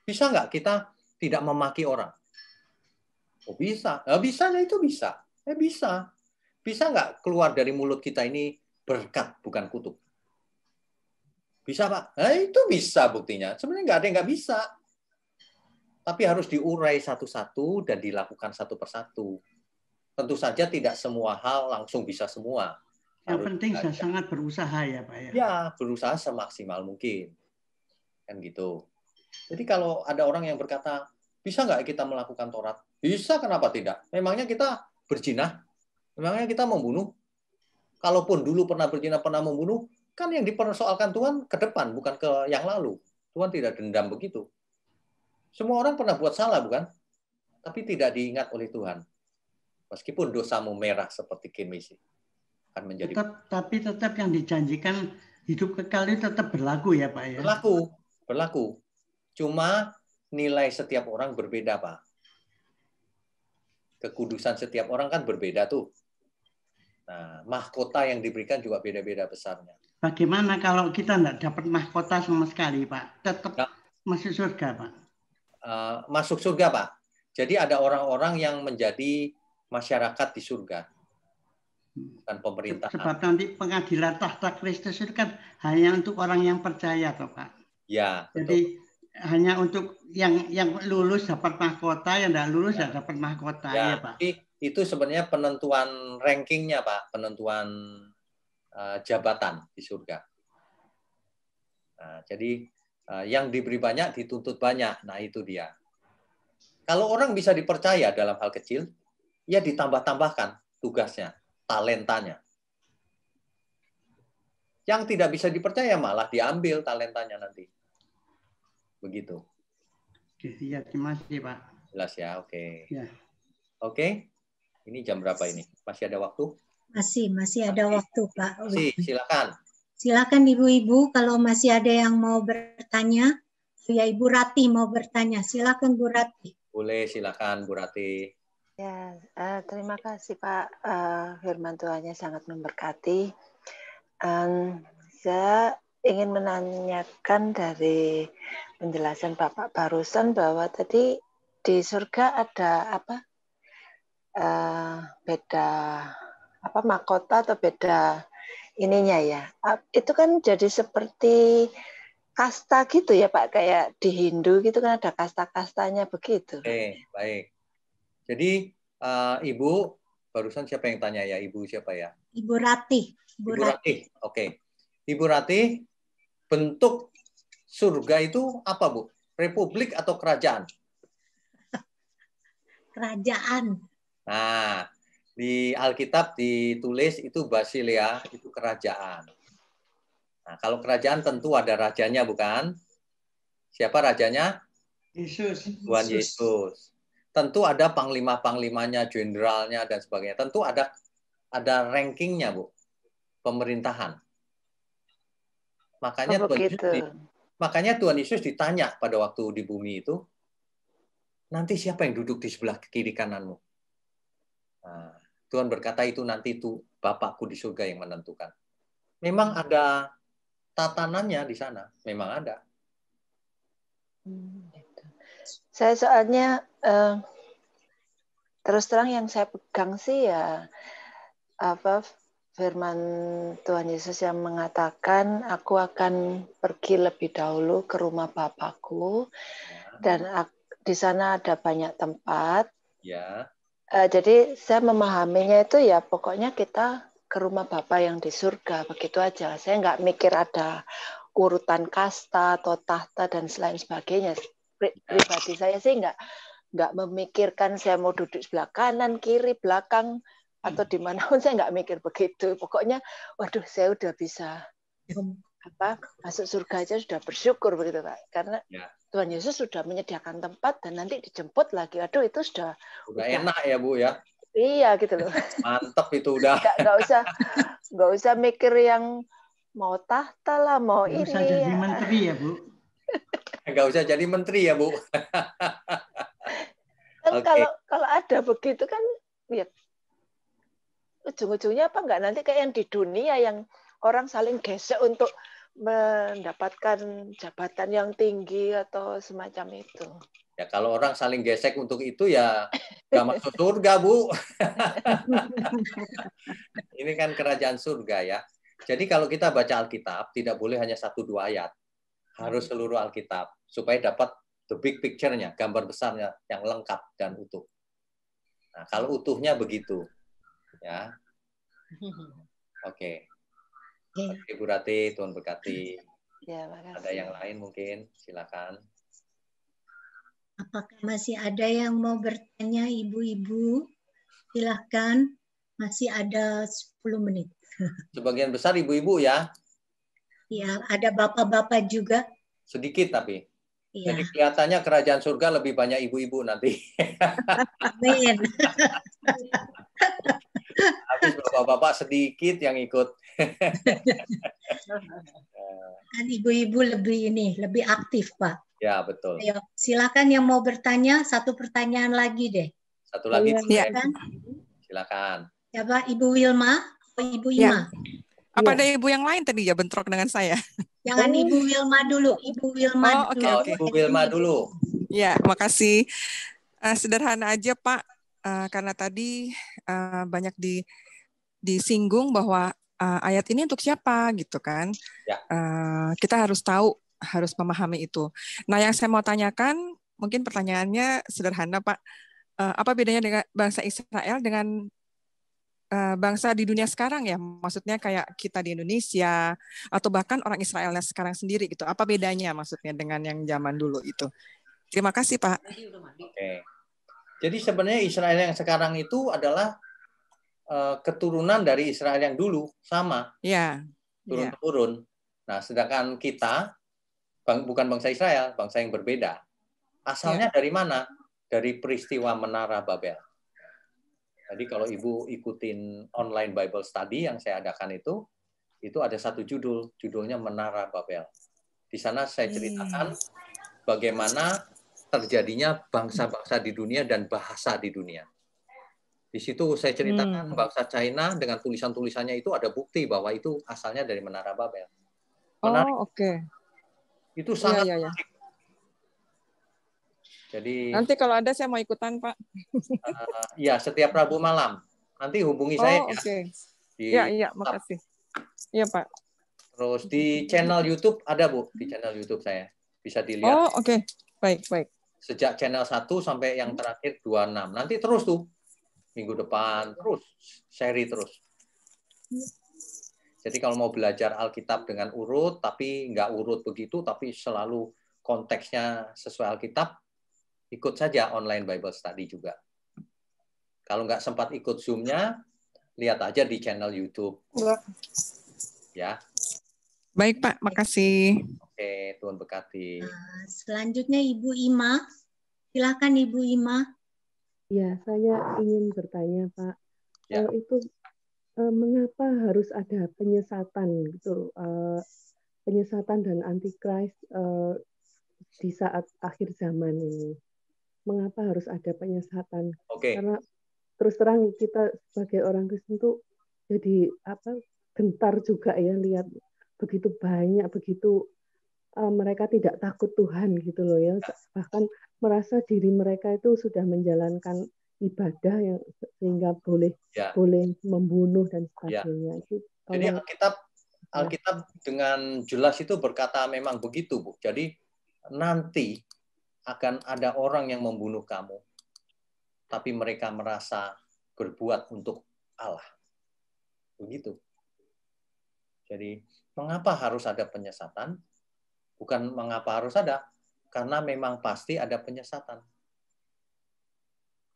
Bisa nggak kita tidak memaki orang? Oh bisa. Bisa, ya itu bisa. Bisa. Bisa nggak keluar dari mulut kita ini berkat, bukan kutuk? Bisa, Pak? Itu bisa buktinya. Sebenarnya nggak ada yang nggak bisa. Tapi harus diurai satu-satu dan dilakukan satu persatu. Tentu saja tidak semua hal langsung bisa semua.
Yang penting saya sangat berusaha ya, Pak.
Ya, berusaha semaksimal mungkin. Kan gitu. Jadi kalau ada orang yang berkata, bisa nggak kita melakukan Taurat? Bisa, kenapa tidak? Memangnya kita berzina? Memangnya kita membunuh? Kalaupun dulu pernah berzina, pernah membunuh, kan yang dipersoalkan Tuhan ke depan, bukan ke yang lalu. Tuhan tidak dendam begitu. Semua orang pernah buat salah, bukan? Tapi tidak diingat oleh Tuhan. Meskipun dosamu merah seperti kimisi. Akan menjadi...
Tapi tetap yang dijanjikan hidup kekal itu tetap berlaku ya, Pak ya?
Berlaku. Cuma nilai setiap orang berbeda, Pak. Kekudusan setiap orang kan berbeda tuh. Nah, mahkota yang diberikan juga beda-beda besarnya.
Bagaimana kalau kita tidak dapat mahkota sama sekali, Pak? Tetap masuk surga, Pak?
Masuk surga, Pak. Jadi ada orang-orang yang menjadi masyarakat di surga. Bukan pemerintahan.
Sebab nanti pengadilan tahta Kristus itu kan hanya untuk orang yang percaya, toh, Pak? Ya, betul. Jadi hanya untuk yang lulus dapat mahkota, yang tidak lulus tidak dapat mahkota, ya Pak.
Itu sebenarnya penentuan rankingnya, Pak, penentuan jabatan di surga. Nah, jadi yang diberi banyak dituntut banyak. Nah, itu dia. Kalau orang bisa dipercaya dalam hal kecil, ya ditambah-tambahkan tugasnya, talentanya. Yang tidak bisa dipercaya malah diambil talentanya nanti. Begitu.
Iya, terima kasih, Pak.
Jelas ya, oke.
Ya.
Oke. Ini jam berapa ini? Masih ada waktu?
Masih ada waktu, Pak.
Silakan.
Silakan Ibu-ibu kalau masih ada yang mau bertanya. Ya, Ibu Rati mau bertanya. Silakan Bu Rati.
Boleh, silakan Bu Rati.
Ya, terima kasih Pak. Firman Tuhannya sangat memberkati. Saya ingin menanyakan dari penjelasan Bapak barusan bahwa tadi di surga ada apa? Beda apa mahkota atau beda ininya ya. Itu kan jadi seperti kasta gitu ya Pak, kayak di Hindu gitu kan ada kasta-kastanya begitu.
Oke, baik. Jadi Ibu barusan siapa yang tanya ya? Ibu siapa ya?
Ibu Rati.
Ibu Rati. Oke. Ibu Rati, bentuk surga itu apa, Bu? Republik atau kerajaan?
kerajaan.
Nah, di Alkitab ditulis itu Basileia, itu kerajaan. Nah, kalau kerajaan tentu ada rajanya, bukan? Siapa rajanya?
Yesus.
Tuhan Yesus. Tentu ada panglima-panglimanya, jenderalnya, dan sebagainya. Tentu ada rankingnya, Bu. Pemerintahan. Makanya Tuhan Yesus ditanya pada waktu di bumi itu, nanti siapa yang duduk di sebelah kiri kananmu? Nah, Tuhan berkata itu nanti itu Bapakku di surga yang menentukan. Memang ada tatanannya di sana, memang ada.
Saya soalnya terus terang yang saya pegang sih ya firman Tuhan Yesus yang mengatakan aku akan pergi lebih dahulu ke rumah Bapakku dan di sana ada banyak tempat.
Ya.
Jadi saya memahaminya itu ya pokoknya kita ke rumah Bapa yang di surga begitu aja. Saya nggak mikir ada urutan kasta atau tahta dan selain sebagainya. Pribadi saya sih nggak memikirkan saya mau duduk sebelah kanan, kiri, belakang atau di mana pun saya nggak mikir begitu. Pokoknya, waduh saya udah bisa masuk surga aja sudah bersyukur begitu Pak. Karena Tuhan Yesus sudah menyediakan tempat dan nanti dijemput lagi. Aduh itu sudah
enak ya Bu ya.
Iya gitu loh.
Mantep itu udah.
Nggak usah mikir yang mau tahta lah, mau ini.
Nggak usah jadi menteri ya Bu.
Nggak usah jadi menteri ya Bu.
Kan kalau ada begitu kan ya ujung-ujungnya apa nggak nanti kayak yang di dunia yang orang saling gesek untuk mendapatkan jabatan yang tinggi atau semacam itu.
Ya kalau orang saling gesek untuk itu ya nggak masuk surga Bu. Ini kan kerajaan surga ya. Jadi kalau kita baca Alkitab tidak boleh hanya 1-2 ayat. Harus seluruh Alkitab supaya dapat the big picture-nya, gambar besarnya yang lengkap dan utuh. Nah, kalau utuhnya begitu. Ya. Oke. Ibu Rati, Tuhan berkati.
Ya, makasih.
Ada yang lain mungkin? Silakan.
Apakah masih ada yang mau bertanya ibu-ibu? Silakan. Masih ada 10 menit.
Sebagian besar ibu-ibu ya?
Ya, ada bapak-bapak juga.
Sedikit tapi.
Ya.
Jadi kelihatannya kerajaan surga lebih banyak ibu-ibu nanti.
Amin.
Habis bapak-bapak sedikit yang ikut.
Kan ibu-ibu lebih aktif, Pak.
Ya, betul.
Ayo, silakan yang mau bertanya, satu pertanyaan lagi deh.
Satu lagi.
Silakan.
Silakan.
Siapa? Ibu Wilma? Oh, Ibu Ima.
Apa ada ibu yang lain tadi ya bentrok dengan saya?
Jangan Ibu Wilma dulu. Ibu Wilma
dulu.
Okay. Ibu Wilma dulu.
Ya, makasih. Sederhana aja Pak, karena tadi banyak disinggung bahwa ayat ini untuk siapa gitu kan?
Ya.
Kita harus tahu, harus memahami itu. Nah, yang saya mau tanyakan, mungkin pertanyaannya sederhana Pak. Apa bedanya dengan bangsa Israel dengan bangsa di dunia sekarang ya? Maksudnya kayak kita di Indonesia atau bahkan orang Israelnya sekarang sendiri gitu. Apa bedanya maksudnya dengan yang zaman dulu itu? Terima kasih Pak.
Oke. Jadi sebenarnya Israel yang sekarang itu adalah keturunan dari Israel yang dulu, sama.
Ya.
Turun-turun. Nah, sedangkan kita bukan bangsa Israel, bangsa yang berbeda. Asalnya dari mana? Dari peristiwa Menara Babel. Jadi kalau Ibu ikutin online Bible Study yang saya adakan itu ada satu judulnya Menara Babel. Di sana saya ceritakan bagaimana terjadinya bangsa-bangsa di dunia dan bahasa di dunia. Di situ saya ceritakan bangsa China dengan tulisan-tulisannya itu ada bukti bahwa itu asalnya dari Menara Babel.
Oke.
Itu sangat menarik. Jadi
nanti kalau ada saya mau ikutan Pak.
Ya, setiap Rabu malam. Nanti hubungi saya ya.
Oke. Iya, makasih. Iya Pak.
Terus di channel YouTube ada Bu, di channel YouTube saya. Bisa dilihat.
Oke. Baik.
Sejak channel 1 sampai yang terakhir 26. Nanti terus tuh. Minggu depan terus seri terus. Jadi kalau mau belajar Alkitab dengan urut tapi nggak urut begitu tapi selalu konteksnya sesuai Alkitab, ikut saja online Bible Study juga. Kalau nggak sempat ikut Zoom-nya, lihat aja di channel YouTube. Ya.
Baik, Pak. Makasih.
Oke, Tuhan berkati.
Selanjutnya Ibu Ima. Silakan Ibu Ima.
Ya, saya ingin bertanya, Pak.
Ya.
Kalau itu mengapa harus ada penyesatan gitu? Penyesatan dan antikris di saat akhir zaman ini. Mengapa harus ada penyesatan?
Oke.
Karena terus terang kita sebagai orang Kristen tuh jadi gentar juga ya lihat begitu banyak, begitu mereka tidak takut Tuhan gitu loh ya, bahkan merasa diri mereka itu sudah menjalankan ibadah yang sehingga boleh membunuh dan sebagainya. Itu
jadi Alkitab dengan jelas itu berkata memang begitu, Bu. Jadi nanti akan ada orang yang membunuh kamu, tapi mereka merasa berbuat untuk Allah. Begitu. Jadi mengapa harus ada penyesatan? Bukan mengapa harus ada, karena memang pasti ada penyesatan.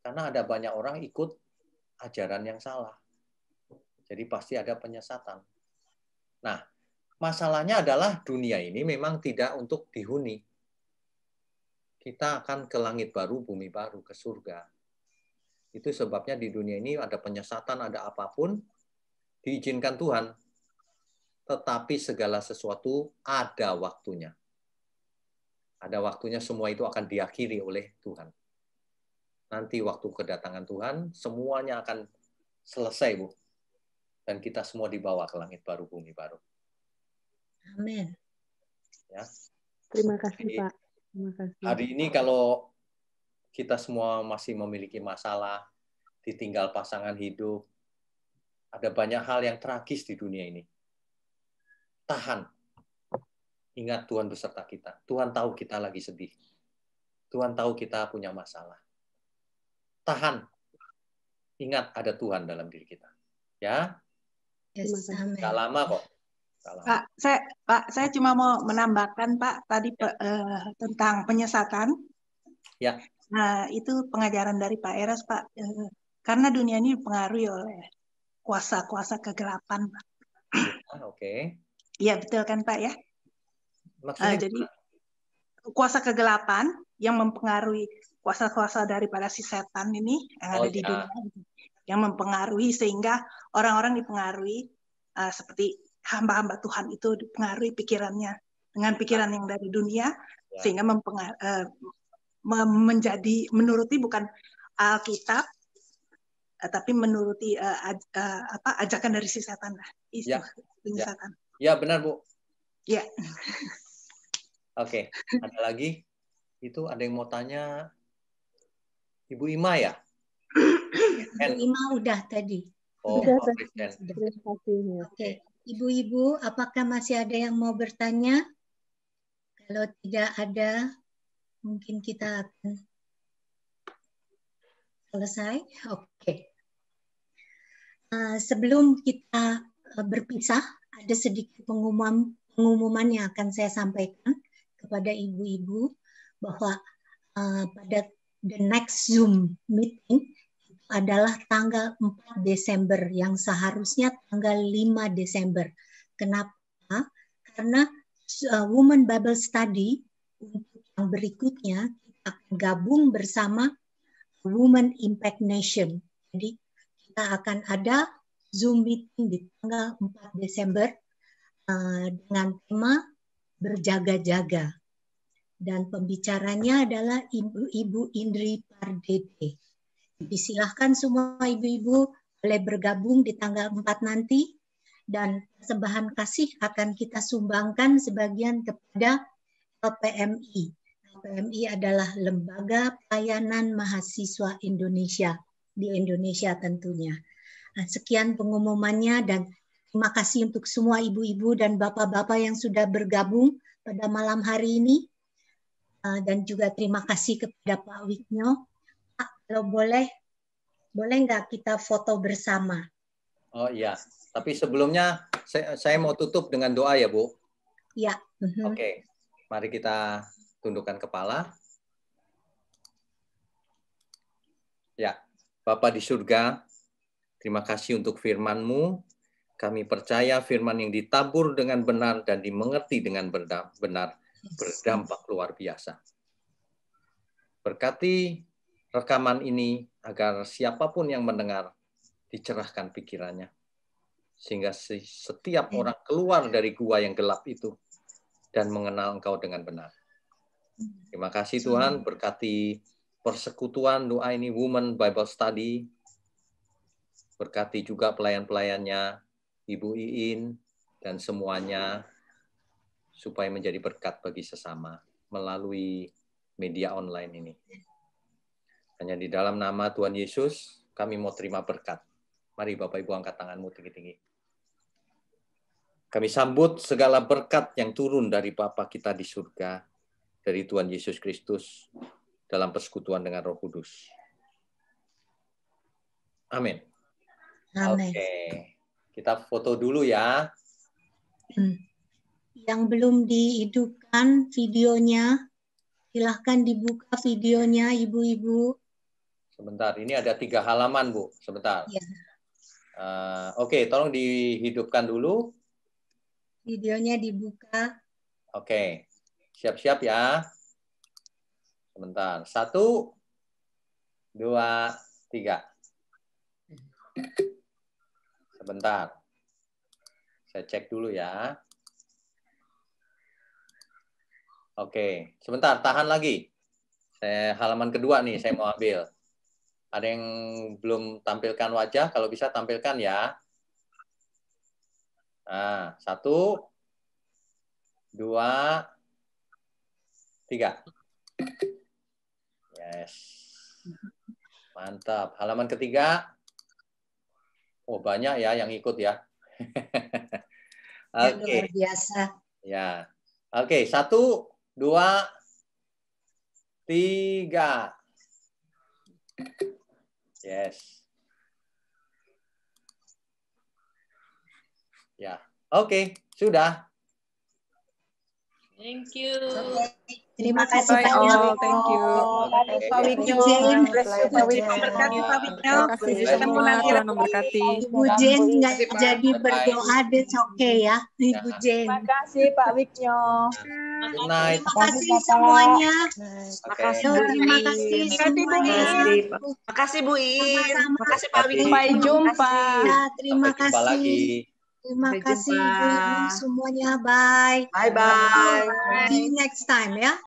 Karena ada banyak orang ikut ajaran yang salah. Jadi pasti ada penyesatan. Nah, masalahnya adalah dunia ini memang tidak untuk dihuni. Kita akan ke langit baru, bumi baru, ke surga. Itu sebabnya di dunia ini ada penyesatan, ada apapun, diizinkan Tuhan. Tetapi segala sesuatu ada waktunya. Ada waktunya semua itu akan diakhiri oleh Tuhan. Nanti waktu kedatangan Tuhan, semuanya akan selesai, Bu. Dan kita semua dibawa ke langit baru, bumi baru.
Amin.
Ya. Terima kasih, Pak. Terima kasih.
Hari ini kalau kita semua masih memiliki masalah, ditinggal pasangan hidup, ada banyak hal yang tragis di dunia ini. Tahan. Ingat Tuhan beserta kita. Tuhan tahu kita lagi sedih. Tuhan tahu kita punya masalah. Tahan. Ingat ada Tuhan dalam diri kita. Ya. Gak lama kok.
Pak, saya cuma mau menambahkan Pak tadi tentang penyesatan.
Ya.
Nah, itu pengajaran dari Pak Eras, Pak. Karena dunia ini dipengaruhi oleh kuasa-kuasa kegelapan, Pak.
Oke.
Iya, betul kan, Pak ya?
Maksudnya
jadi kuasa kegelapan yang mempengaruhi kuasa-kuasa daripada si setan ini yang ada di dunia, yang mempengaruhi sehingga orang-orang dipengaruhi seperti hamba-hamba Tuhan itu dipengaruhi pikirannya dengan pikiran yang dari dunia, sehingga menjadi menuruti bukan Alkitab, tapi menuruti ajakan dari si setan lah. Itu penyesatan.
Ya, benar, Bu.
Ya.
Oke, ada lagi? Itu ada yang mau tanya? Ibu Ima ya?
Ibu Ima udah tadi.
Oh,
Oke. Ibu-ibu, apakah masih ada yang mau bertanya? Kalau tidak ada, mungkin kita akan selesai. Oke. Sebelum kita berpisah, ada sedikit pengumuman yang akan saya sampaikan kepada ibu-ibu bahwa pada the next Zoom meeting itu adalah tanggal 4 Desember yang seharusnya tanggal 5 Desember. Kenapa? Karena Women Bible Study untuk yang berikutnya kita akan gabung bersama Women Impact Nation. Jadi kita akan ada Zoom meeting di tanggal 4 Desember dengan tema berjaga-jaga. Dan pembicaranya adalah Ibu Indri Pardede. Jadi silahkan semua ibu-ibu boleh bergabung di tanggal 4 nanti. Dan persembahan kasih akan kita sumbangkan sebagian kepada LPMI. LPMI adalah Lembaga Pelayanan Mahasiswa Indonesia. Di Indonesia tentunya. Nah, sekian pengumumannya dan terima kasih untuk semua ibu-ibu dan bapak-bapak yang sudah bergabung pada malam hari ini. Dan juga terima kasih kepada Pak Wiknyo. Pak, kalau boleh nggak kita foto bersama?
Oh iya, tapi sebelumnya saya mau tutup dengan doa ya, Bu.
Ya.
Oke, mari kita tundukkan kepala. Ya, Bapa di surga, terima kasih untuk firman-Mu. Kami percaya firman yang ditabur dengan benar dan dimengerti dengan benar berdampak luar biasa. Berkati rekaman ini agar siapapun yang mendengar dicerahkan pikirannya. Sehingga setiap orang keluar dari gua yang gelap itu dan mengenal Engkau dengan benar. Terima kasih Tuhan, berkati persekutuan doa ini, Women Bible Study. Berkati juga pelayan-pelayannya, Ibu Iin, dan semuanya, supaya menjadi berkat bagi sesama melalui media online ini. Hanya di dalam nama Tuhan Yesus, kami mau terima berkat. Mari Bapak Ibu angkat tanganmu tinggi-tinggi. Kami sambut segala berkat yang turun dari Bapa kita di surga, dari Tuhan Yesus Kristus, dalam persekutuan dengan Roh Kudus. Amin. Oke, kita foto dulu ya.
Yang belum dihidupkan videonya, silahkan dibuka videonya, Ibu-Ibu.
Sebentar, ini ada 3 halaman, Bu. Sebentar.
Ya.
Oke, tolong dihidupkan dulu.
Videonya dibuka.
Oke, siap-siap ya. Sebentar. 1, 2, 3. Sebentar. Saya cek dulu ya. Oke, sebentar. Tahan lagi. Halaman kedua nih, saya mau ambil. Ada yang belum tampilkan wajah? Kalau bisa tampilkan ya. Nah, 1, 2, 3. Yes. Mantap. Halaman ketiga. Oh, banyak ya yang ikut ya. Oke.
Luar biasa.
Ya. Oke, 1, 2, 3. Yes. Ya. Oke, sudah.
Thank you.
Terima kasih
Bye
banyak.
all, thank you.
Pak Wikyo.
Tuhan memberkati.
Ibu Jane nggak jadi berdoa, that's okay ya, Ibu Jane.
Terima kasih Pak Wikyo.
Good night.
Terima kasih semuanya.
Oke.
Terima kasih semuanya.
Makasih Bu In.
Sama-sama.
Makasih Pak Wikyo.
Sampai
jumpa.
Ya, terima
Sampai jumpa lagi.
kasih. Terima
Sampai
kasih
jumpa.
Ibu-ibu semuanya. Bye.
Bye bye.
See you next time ya.